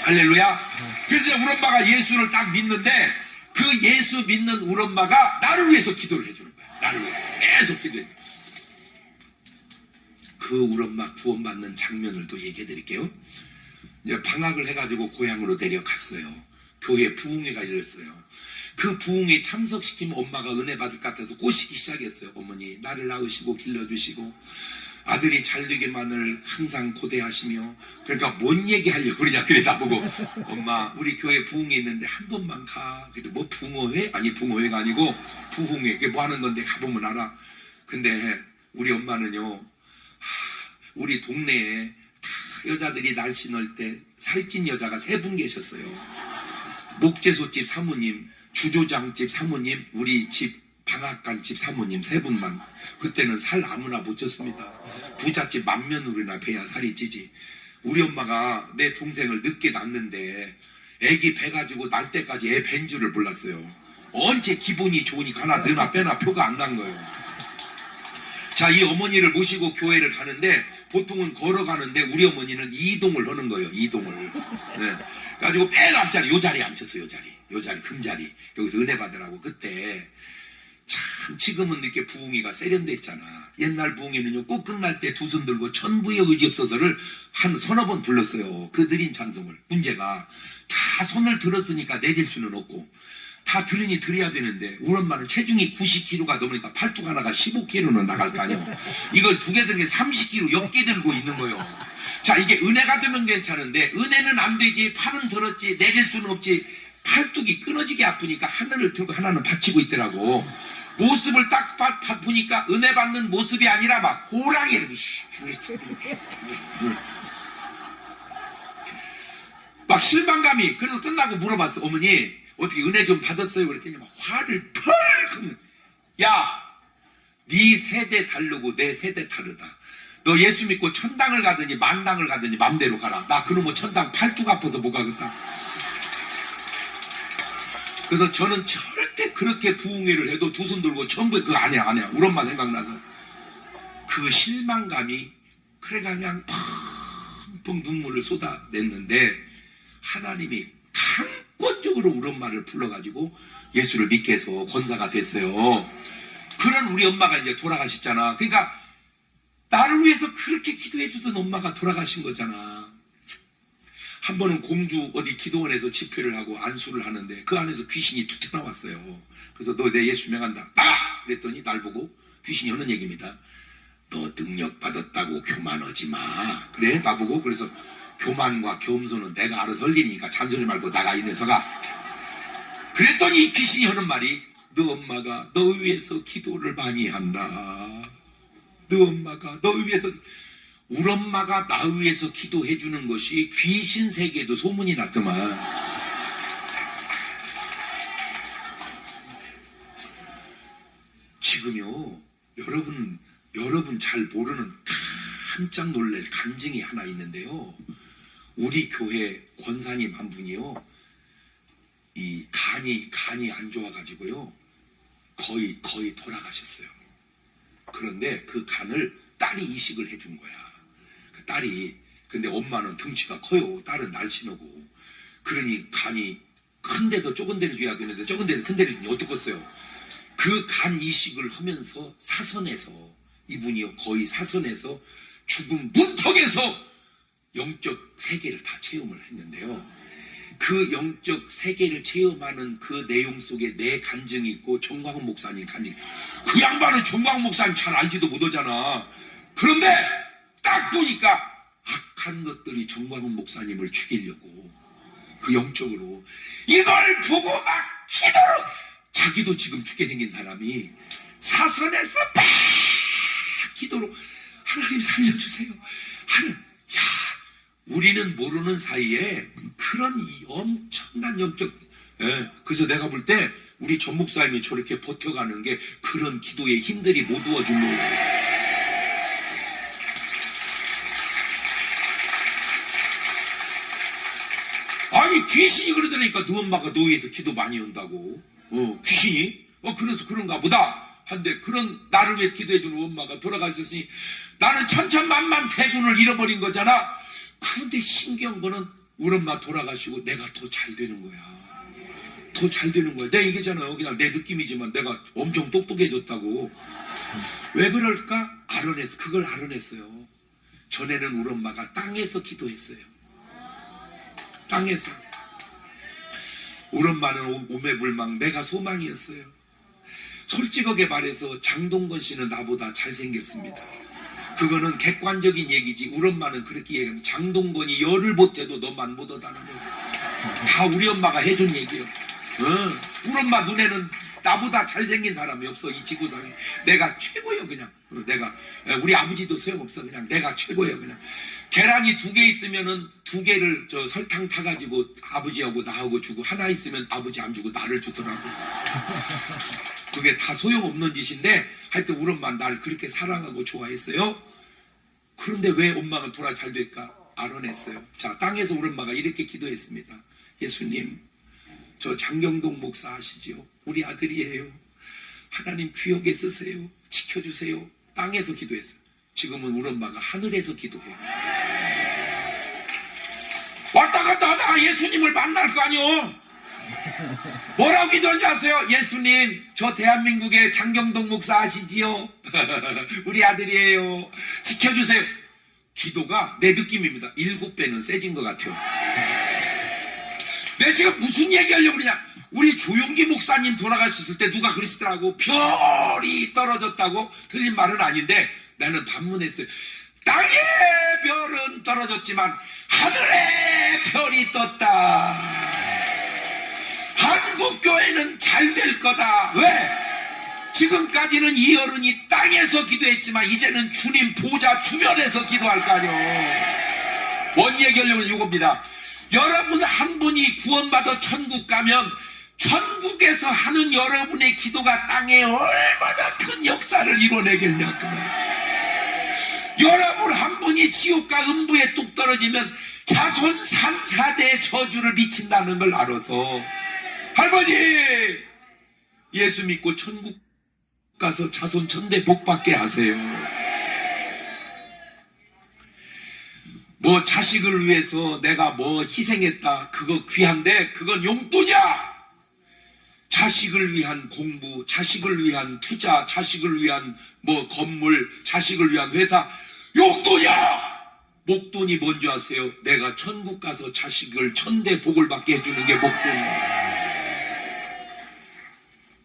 할렐루야. 그래서 우리 엄마가 예수를 딱 믿는데 그 예수 믿는 우리 엄마가 나를 위해서 기도를 해주는 거야. 나를 위해서 계속 기도해. 그 우리 엄마 구원받는 장면을 또 얘기해 드릴게요. 이제 방학을 해가지고 고향으로 내려갔어요. 교회 부흥회가 열렸어요. 그 부흥회 참석시키면 엄마가 은혜 받을 것 같아서 꼬시기 시작했어요. 어머니, 나를 낳으시고 길러주시고 아들이 잘 되기만을 항상 고대하시며. 그러니까 뭔 얘기하려고 그러냐. 그래 나보고 엄마, 우리 교회 부흥회 있는데 한 번만 가. 근데 뭐 붕어회? 아니, 붕어회가 아니고 부흥회. 그게 뭐 하는 건데 가보면 알아. 근데 우리 엄마는요, 우리 동네에 다 여자들이 날씬할 때 살찐 여자가 3분 계셨어요. 목재소집 사모님, 주조장집 사모님, 우리 집 방앗간집 사모님 3분만. 그때는 살 아무나 못 쪘습니다. 부잣집 만면으로나 배야 살이 찌지. 우리 엄마가 내 동생을 늦게 낳는데 애기 배 가지고 날 때까지 애 뵌 줄을 몰랐어요. 언제 기분이 좋으니까 하나 넣나 빼나 표가 안 난 거예요. 자, 이 어머니를 모시고 교회를 가는데 보통은 걸어가는데 우리 어머니는 이동을 하는 거예요. 이동을. 네. 그래가지고 맨 앞자리 요 자리에 앉혔어요. 요 자리 금자리. 여기서 은혜 받으라고. 그때 참 지금은 이렇게 부흥이가 세련됐잖아. 옛날 부흥이는요 꼭 끝날 때 두 손 들고 천부의 의지 없어서를 한 서너 번 불렀어요. 그 느린 찬송을. 문제가 다 손을 들었으니까 내릴 수는 없고 다 들으니 들어야 되는데 우리 엄마는 체중이 90kg가 넘으니까 팔뚝 하나가 15kg는 나갈 거 아니에요. 이걸 두 개 드는 게 30kg 엮게 들고 있는 거예요. 자, 이게 은혜가 되면 괜찮은데 은혜는 안 되지. 팔은 들었지 내릴 수는 없지. 팔뚝이 끊어지게 아프니까 하나를 들고 하나는 받치고 있더라고. 모습을 딱 보니까 은혜 받는 모습이 아니라 막 호랑이를 막 실망감이. 그래서 끝나고 물어봤어. 어머니 어떻게 은혜 좀 받았어요? 그랬더니 막 화를 펄. 야, 네 세대 다르고 내 세대 다르다. 너 예수 믿고 천당을 가더니 만당을 가더니 맘대로 가라. 나 그놈의 천당 팔뚝 아파서 못 가겠다. 그래서 저는 절대 그렇게 부흥회를 해도 두 손 들고 전부 그거 아니야. 우리 엄마 생각나서 그 실망감이 그래가 그냥 펑펑 눈물을 쏟아냈는데 하나님이 강권적으로 우리 엄마를 불러가지고 예수를 믿게 해서 권사가 됐어요. 그런 우리 엄마가 이제 돌아가셨잖아. 그러니까 나를 위해서 그렇게 기도해 주던 엄마가 돌아가신 거잖아. 한 번은 공주 어디 기도원에서 집회를 하고 안수를 하는데 그 안에서 귀신이 툭 튀어나왔어요. 그래서 너 내 예수 명한다. 나가! 그랬더니 날 보고 귀신이 하는 얘기입니다. 너 능력 받았다고 교만하지 마. 그래 나보고. 그래서 교만과 겸손은 내가 알아서 할 일이니까 잔소리 말고 나가 이 녀석아. 그랬더니 이 귀신이 하는 말이 너 엄마가 너 위해서 기도를 많이 한다. 너 엄마가 너 위해서. 우리 엄마가 나 위해서 기도해 주는 것이 귀신 세계에도 소문이 났더만. 지금요 여러분 잘 모르는 깜짝 놀랄 간증이 하나 있는데요. 우리 교회 권사님 한 분이요 이 간이 안 좋아가지고요 거의 돌아가셨어요. 그런데 그 간을 딸이 이식을 해준 거야. 그 딸이. 근데 엄마는 덩치가 커요. 딸은 날씬하고. 그러니 간이 큰 데서 좁은 데를 줘야 되는데 적은 데서 큰 데를 주니 어떻겠어요. 그 간 이식을 하면서 사선에서 이분이요 거의 사선에서 죽음 문턱에서 영적 세계를 다 체험을 했는데요. 그 영적 세계를 체험하는 그 내용 속에 내 간증이 있고 정광훈 목사님 간증. 그 양반은 정광훈 목사님 잘 알지도 못하잖아. 그런데 딱 보니까 악한 것들이 정광훈 목사님을 죽이려고 그 영적으로 이걸 보고 막 기도로 자기도 지금 죽게 생긴 사람이 사선에서 막 기도로 하나님 살려주세요. 하나님. 야, 우리는 모르는 사이에 그런 이 엄청난 영적. 그래서 내가 볼 때 우리 전 목사님이 저렇게 버텨가는 게 그런 기도의 힘들이 못 도와준 거예요. 아니 귀신이 그러더니까 너 엄마가 너 위해서 기도 많이 한다고. 귀신이? 그래서 그런가 보다. 한데 그런 나를 위해서 기도해주는 엄마가 돌아가셨으니 나는 천천만만 태군을 잃어버린 거잖아. 그런데 신기한 거는 우리 엄마 돌아가시고 내가 더 잘 되는 거야. 더 잘 되는 거야. 내가 얘기잖아요. 그냥 내 느낌이지만 내가 엄청 똑똑해졌다고. 왜 그럴까? 그걸 알아냈어요. 전에는 우리 엄마가 땅에서 기도했어요. 땅에서. 우리 엄마는 오매불망 내가 소망이었어요. 솔직하게 말해서 장동건 씨는 나보다 잘생겼습니다. 그거는 객관적인 얘기지. 우리 엄마는 그렇게 얘기합니다. 장동건이 열을 못해도 너만 못하다는 거예요. 다 우리 엄마가 해준 얘기예요. 우리 엄마 눈에는 나보다 잘생긴 사람이 없어. 이 지구상에. 내가 최고예요 그냥. 우리 아버지도 소용없어. 그냥 내가 최고예요 그냥. 계란이 2개 있으면은 2개를 설탕 타가지고 아버지하고 나하고 주고, 하나 있으면 아버지 안 주고 나를 주더라고. 그게 다 소용없는 짓인데 하여튼 우리 엄마는 나를 그렇게 사랑하고 좋아했어요. 그런데 왜 엄마가 돌아 잘 될까? 알아냈어요. 자, 땅에서 우리 엄마가 이렇게 기도했습니다. 예수님, 저 장경동 목사 아시지요? 우리 아들이에요. 하나님 귀하게 쓰세요. 지켜주세요. 땅에서 기도했어요. 지금은 우리 엄마가 하늘에서 기도해요. 왔다 갔다 하다가 예수님을 만날 거 아니요. 뭐라고 기도하는지 아세요? 예수님, 저 대한민국의 장경동 목사 아시지요? 우리 아들이에요. 지켜주세요. 기도가 내 느낌입니다. 7배는 세진 것 같아요. 내가 지금 무슨 얘기하려고 그러냐? 우리 조용기 목사님 돌아가셨을 때 누가 그러시더라고. 별이 떨어졌다고. 틀린 말은 아닌데 나는 반문했어요. 땅의 별은 떨어졌지만 하늘의 별이 떴다. 한국교회는 잘 될 거다. 왜? 지금까지는 이 어른이 땅에서 기도했지만 이제는 주님 보좌 주변에서 기도할 거 아니요. 뭔 얘기하려고 이겁니다. 여러분 한 분이 구원받아 천국 가면 천국에서 하는 여러분의 기도가 땅에 얼마나 큰 역사를 이뤄내겠냐 그 말. 여러분 한 분이 지옥과 음부에 뚝 떨어지면 자손 3, 4대의 저주를 미친다는 걸 알아서 할머니 예수 믿고 천국 가서 자손 천대 복 받게 하세요. 뭐 자식을 위해서 내가 뭐 희생했다 그거 귀한데 그건 용돈이야. 자식을 위한 공부, 자식을 위한 투자, 자식을 위한 뭐 건물, 자식을 위한 회사 용돈이야. 목돈이 뭔지 아세요? 내가 천국 가서 자식을 천대 복을 받게 해주는 게 목돈이야.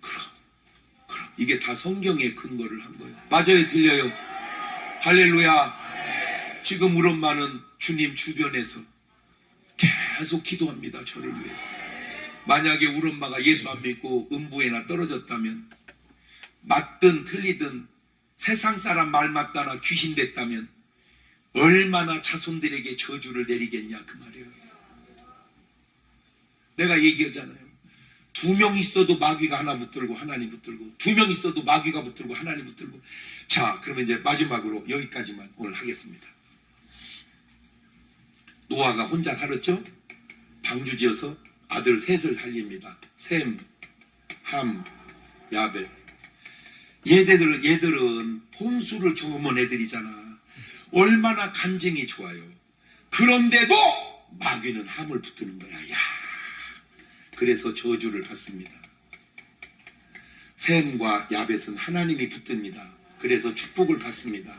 그럼 이게 다 성경의 근거를 한 거예요. 맞아요, 들려요? 할렐루야. 지금 우리 엄마는 주님 주변에서 계속 기도합니다. 저를 위해서. 만약에 우리 엄마가 예수 안 믿고 음부에나 떨어졌다면, 맞든 틀리든 세상 사람 말 맞다나 귀신 됐다면 얼마나 자손들에게 저주를 내리겠냐 그 말이에요. 내가 얘기하잖아요. 2명 있어도 마귀가 하나 붙들고 하나님 붙들고, 2명 있어도 마귀가 붙들고 하나님 붙들고. 자, 그러면 이제 마지막으로 여기까지만 오늘 하겠습니다. 노아가 혼자 살았죠? 방주 지어서 아들 셋을 살립니다. 셈, 함, 야벨. 얘들은 홍수를 경험한 애들이잖아. 얼마나 간증이 좋아요. 그런데도 마귀는 함을 붙드는 거야. 야, 그래서 저주를 받습니다. 셈과 야벳은 하나님이 붙듭니다. 그래서 축복을 받습니다.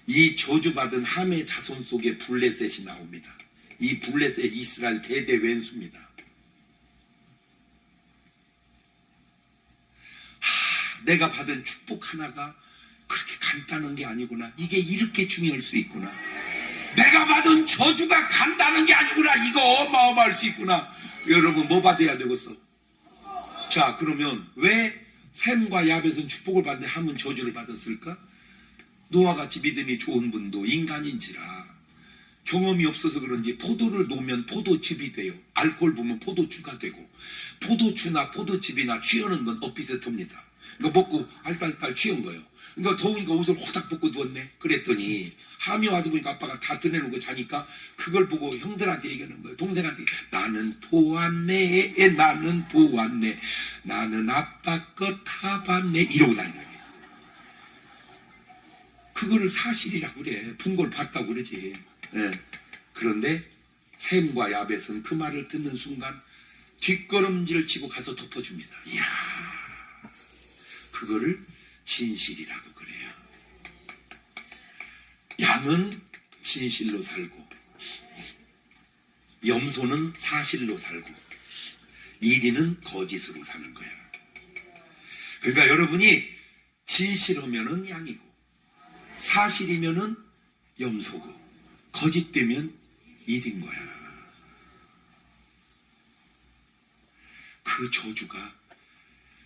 이 저주받은 함의 자손 속에 블레셋이 나옵니다. 이 블레셋이 이스라엘 대대 왼수입니다. 내가 받은 축복 하나가 그렇게 간단한 게 아니구나. 이게 이렇게 중요할 수 있구나. 내가 받은 저주가 간다는 게 아니구나. 이거 어마어마할 수 있구나. 여러분 뭐 받아야 되겠어? 자, 그러면 왜 셈과 야벳은 축복을 받는데 함은 저주를 받았을까? 노아같이 믿음이 좋은 분도 인간인지라 경험이 없어서 그런지 포도를 놓으면 포도즙이 돼요. 알코올 부으면 포도주가 되고, 포도주나 포도즙이나 취하는 건 엇비슷합니다. 이거 먹고 알딸딸 취한 거예요. 그러니까 더우니까 옷을 호닥 벗고 누웠네. 그랬더니 함이 와서 보니까 아빠가 다 드내놓고 자니까 그걸 보고 형들한테 얘기하는 거예요. 동생한테 나는 보았네, 나는 보았네, 나는 아빠 거 다 봤네 이러고 다니는 거예요. 그거를 사실이라고 그래. 본 걸 봤다고 그러지. 예. 그런데 셈과 야벳은 그 말을 듣는 순간 뒷걸음질을 치고 가서 덮어줍니다. 이야, 그거를 진실이라고 그래요. 양은 진실로 살고, 염소는 사실로 살고, 이리는 거짓으로 사는 거야. 그러니까 여러분이 진실하면은 양이고, 사실이면은 염소고, 거짓되면 일인 거야. 그 저주가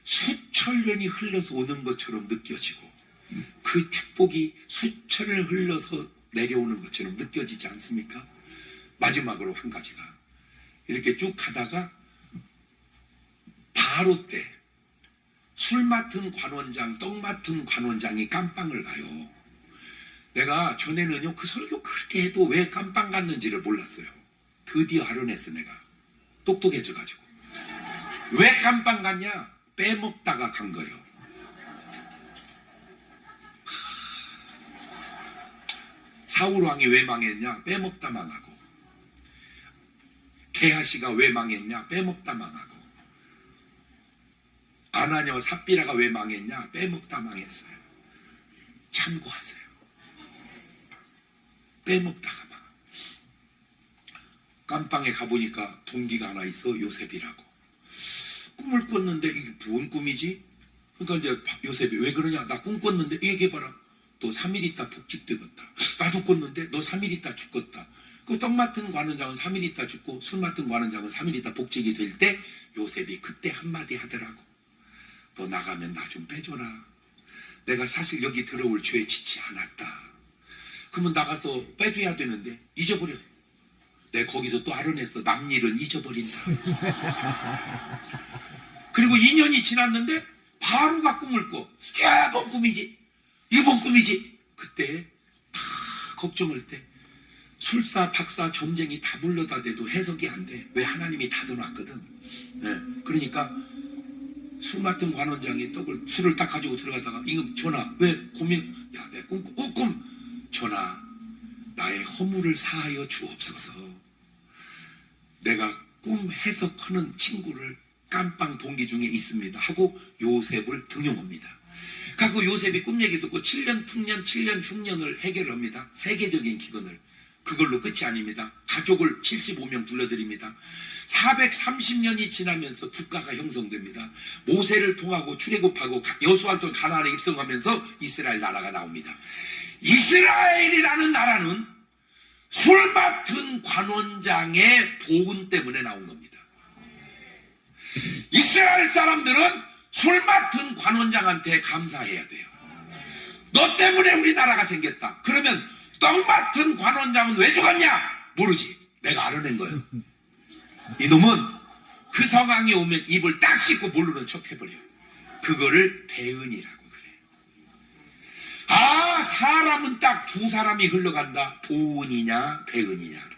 수천 년이 흘러서 오는 것처럼 느껴지고, 그 축복이 수천 년을 흘러서 내려오는 것처럼 느껴지지 않습니까? 마지막으로 한 가지가, 이렇게 쭉 가다가 바로 때 술 맡은 관원장, 떡 맡은 관원장이 깜빵을 가요. 내가 전에는요 그 설교 그렇게 해도 왜 깜빵 갔는지를 몰랐어요. 드디어 알아냈어. 내가 똑똑해져가지고. 왜 깜빵 갔냐? 빼먹다가 간 거예요. 사울왕이 왜 망했냐? 빼먹다 망하고. 게하시가 왜 망했냐? 빼먹다 망하고. 아나니와 삽비라가 왜 망했냐? 빼먹다 망했어요. 참고하세요. 빼먹다가 망. 깜빵에 가보니까 동기가 하나 있어. 요셉이라고. 꿈을 꿨는데 이게 뭔 꿈이지? 그러니까 이제 요셉이 왜 그러냐? 나 꿈 꿨는데 얘기해봐라. 너 3일 있다 복직되겠다. 나도 꿨는데 너 3일 있다 죽겠다. 그 떡 맡은 관원장은 3일 있다 죽고 술 맡은 관원장은 3일 있다 복직이 될 때 요셉이 그때 한마디 하더라고. 너 나가면 나 좀 빼줘라. 내가 사실 여기 들어올 죄에 지치 않았다. 그러면 나가서 빼줘야 되는데 잊어버려. 내 거기서 또 알아냈어. 남일은 잊어버린다. 그리고 2년이 지났는데 바로가 꿈을 꿔. 야, 뭔 꿈이지? 이거 뭔 꿈이지? 그때 다 걱정할 때 술사, 박사, 점쟁이 다 불러다 대도 해석이 안 돼. 왜? 하나님이 닫아놨거든. 네. 그러니까 술 맡은 관원장이 술을 딱 가지고 들어가다가 이거 전하 왜 고민? 야, 내 꿈 전하 나의 허물을 사하여 주옵소서. 내가 꿈 해석하는 친구를 깜빵 동기 중에 있습니다 하고 요셉을 등용합니다. 그리고 요셉이 꿈 얘기 듣고 7년 풍년 7년 흉년을 해결합니다. 세계적인 기근을. 그걸로 끝이 아닙니다. 가족을 75명 불러드립니다. 430년이 지나면서 국가가 형성됩니다. 모세를 통하고 출애굽하고 여호수아를 통해 가나안에 입성하면서 이스라엘 나라가 나옵니다. 이스라엘이라는 나라는 술 맡은 관원장의 보은 때문에 나온 겁니다. 이스라엘 사람들은 술 맡은 관원장한테 감사해야 돼요. 너 때문에 우리나라가 생겼다. 그러면 떡 맡은 관원장은 왜 죽었냐? 모르지. 내가 알아낸 거예요. 이놈은 그 상황이 오면 입을 딱 씻고 모르는 척 해버려요. 그거를 배은이라고 그래요. 아, 사람은 딱 두 사람이 흘러간다. 보은이냐 배은이냐.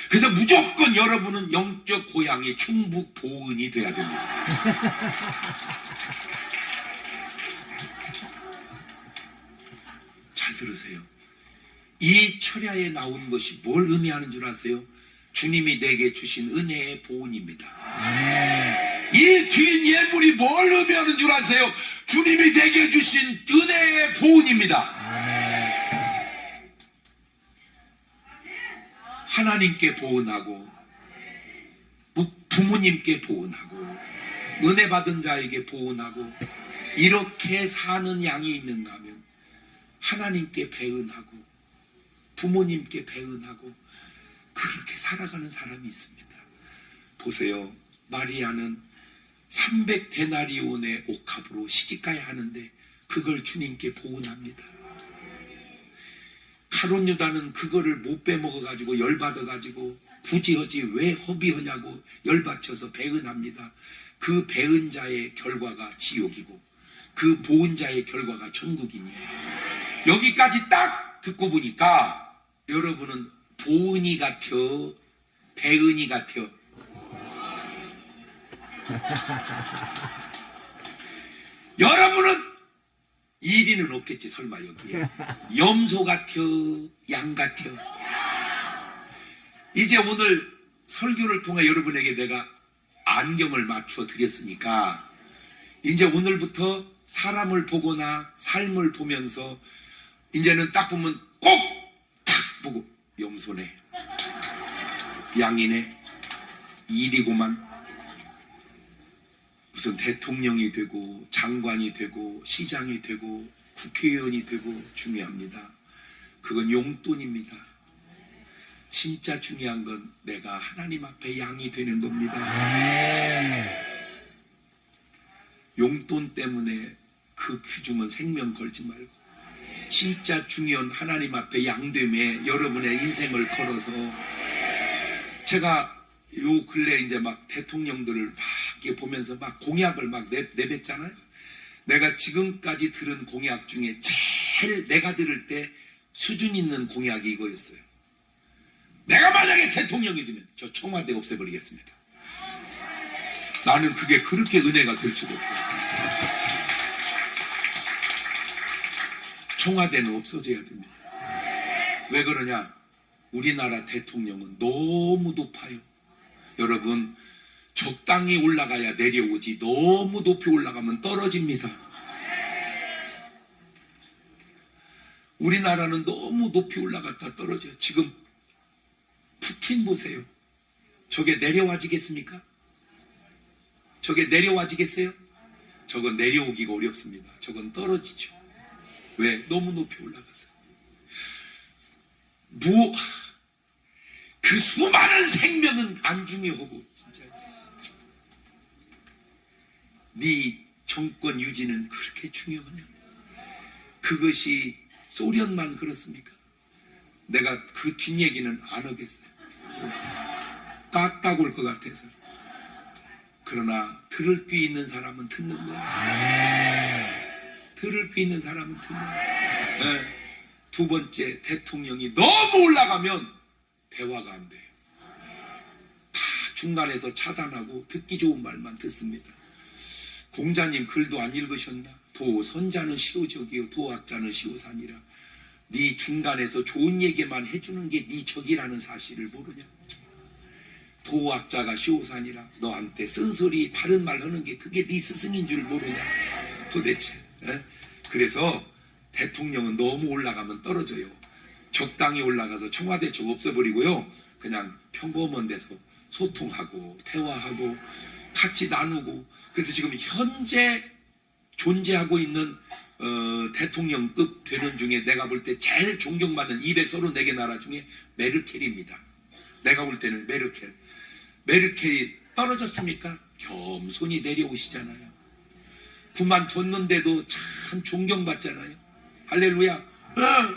그래서 무조건 여러분은 영적 고향이 충북 보은이 돼야 됩니다. 잘 들으세요. 이 철야에 나온 것이 뭘 의미하는 줄 아세요? 주님이 내게 주신 은혜의 보은입니다. 이 긴 예물이 뭘 의미하는 줄 아세요? 주님이 내게 주신 은혜의 보은입니다. 하나님께 보은하고 부모님께 보은하고 은혜 받은 자에게 보은하고 이렇게 사는 양이 있는가 하면 하나님께 배은하고 부모님께 배은하고 그렇게 살아가는 사람이 있습니다. 보세요. 마리아는 300데나리온의 옥합으로 시집가야 하는데 그걸 주님께 보은합니다. 가룟 유다는 그거를 못 빼먹어가지고 열받아가지고 굳이 왜 허비하냐고 열받쳐서 배은합니다. 그 배은 자의 결과가 지옥이고 그 보은 자의 결과가 천국이니 여기까지 딱 듣고 보니까 여러분은 보은이 같여 배은이 같여 여러분은 일리는 없겠지 설마 여기에 염소 같여 양 같여. 이제 오늘 설교를 통해 여러분에게 내가 안경을 맞춰 드렸으니까 이제 오늘부터 사람을 보거나 삶을 보면서 이제는 딱 보면 꼭 탁 보고 염소네 양이네 일이고만. 무슨 대통령이 되고 장관이 되고 시장이 되고 국회의원이 되고 중요합니다. 그건 용돈입니다. 진짜 중요한 건 내가 하나님 앞에 양이 되는 겁니다. 용돈 때문에 그 귀중한 생명 걸지 말고 진짜 중요한 하나님 앞에 양됨에 여러분의 인생을 걸어서. 제가 요 근래 이제 막 대통령들을 막 이렇게 보면서 막 공약을 막 내뱉잖아요. 내가 지금까지 들은 공약 중에 제일 내가 들을 때 수준 있는 공약이 이거였어요. 내가 만약에 대통령이 되면 저 청와대 없애버리겠습니다. 나는 그게 그렇게 은혜가 될 수가 없어요. 청와대는 없어져야 됩니다. 왜 그러냐? 우리나라 대통령은 너무 높아요. 여러분, 적당히 올라가야 내려오지 너무 높이 올라가면 떨어집니다. 우리나라는 너무 높이 올라갔다 떨어져요. 지금 푸틴 보세요. 저게 내려와지겠습니까? 저게 내려와지겠어요? 저건 내려오기가 어렵습니다. 저건 떨어지죠. 왜? 너무 높이 올라가서. 그 수많은 생명은 안 중요하고 진짜 네 정권 유지는 그렇게 중요하냐? 그것이 소련만 그렇습니까? 내가 그 뒷얘기는 안 하겠어요. 깍딱 올 것 같아서. 그러나 들을 귀 있는 사람은 듣는 거야. 들을 귀 있는 사람은 듣는 거야. 네. 두 번째, 대통령이 너무 올라가면 대화가 안 돼요. 다 중간에서 차단하고 듣기 좋은 말만 듣습니다. 공자님 글도 안 읽으셨나? 도선자는 시오적이요 도학자는 시오산이라. 네 중간에서 좋은 얘기만 해주는 게 네 적이라는 사실을 모르냐? 도학자가 시오산이라. 너한테 쓴소리 바른 말 하는 게 그게 네 스승인 줄 모르냐? 도대체. 에? 그래서 대통령은 너무 올라가면 떨어져요. 적당히 올라가서 청와대 좀 없애버리고요. 그냥 평범한 데서 소통하고 대화하고 같이 나누고. 그래서 지금 현재 존재하고 있는 대통령급 되는 중에 내가 볼 때 제일 존경받는 234개 나라 중에 메르켈입니다. 내가 볼 때는 메르켈이 떨어졌습니까? 겸손히 내려오시잖아요. 그만뒀는데도 참 존경받잖아요. 할렐루야.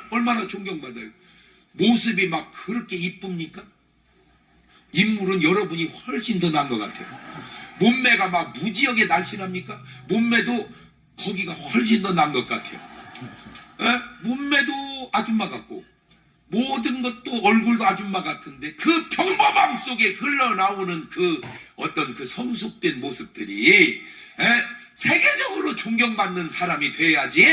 얼마나 존경받아요. 모습이 막 그렇게 이쁩니까? 인물은 여러분이 훨씬 더 나은 것 같아요. 몸매가 막 무지하게 날씬합니까? 몸매도 거기가 훨씬 더 나은 것 같아요. 몸매도 아줌마 같고 모든 것도 얼굴도 아줌마 같은데 그 평범함 속에 흘러나오는 그 어떤 그 성숙된 모습들이 세계적으로 존경받는 사람이 돼야지.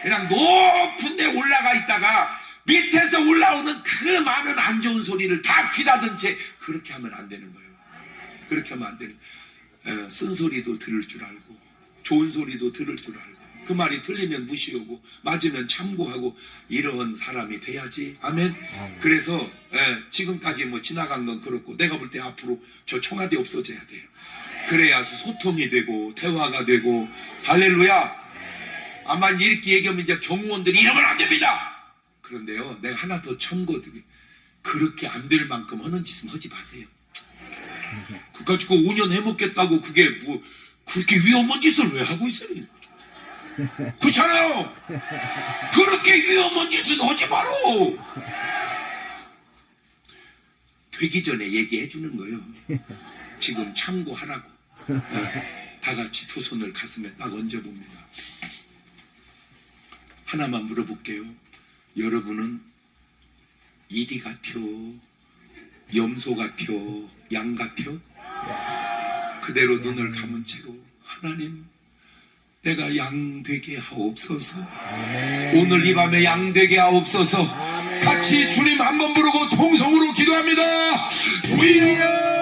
그냥 높은 데 올라가 있다가 밑에서 올라오는 그 많은 안 좋은 소리를 다 귀다든 채 그렇게 하면 안 되는 거예요. 그렇게 하면 안 되는 거예요. 쓴소리도 들을 줄 알고 좋은 소리도 들을 줄 알고 그 말이 틀리면 무시하고 맞으면 참고하고 이런 사람이 돼야지. 아멘. 그래서 지금까지 뭐 지나간 건 그렇고 내가 볼 때 앞으로 저 청와대 없어져야 돼요. 그래야 소통이 되고 대화가 되고. 할렐루야. 아마 이렇게 얘기하면 이제 경호원들이 이러면 안 됩니다. 그런데요, 내가 하나 더 첨거드려. 그렇게 안 될 만큼 하는 짓은 하지 마세요. 그거 가지고 5년 해먹겠다고 그게 뭐 그렇게 위험한 짓을 왜 하고 있어요? 그렇잖아요. 그렇게 위험한 짓은 하지 마로. 되기 전에 얘기해 주는 거예요. 지금 참고하라고. 다 같이 두 손을 가슴에 딱 얹어봅니다. 하나만 물어볼게요. 여러분은 이리 같요? 염소 같요? 양 같요? 그대로 눈을 감은 채로 하나님, 내가 양 되게 하옵소서. 오늘 이 밤에 양 되게 하옵소서. 같이 주님 한번 부르고 통성으로 기도합니다. 주여.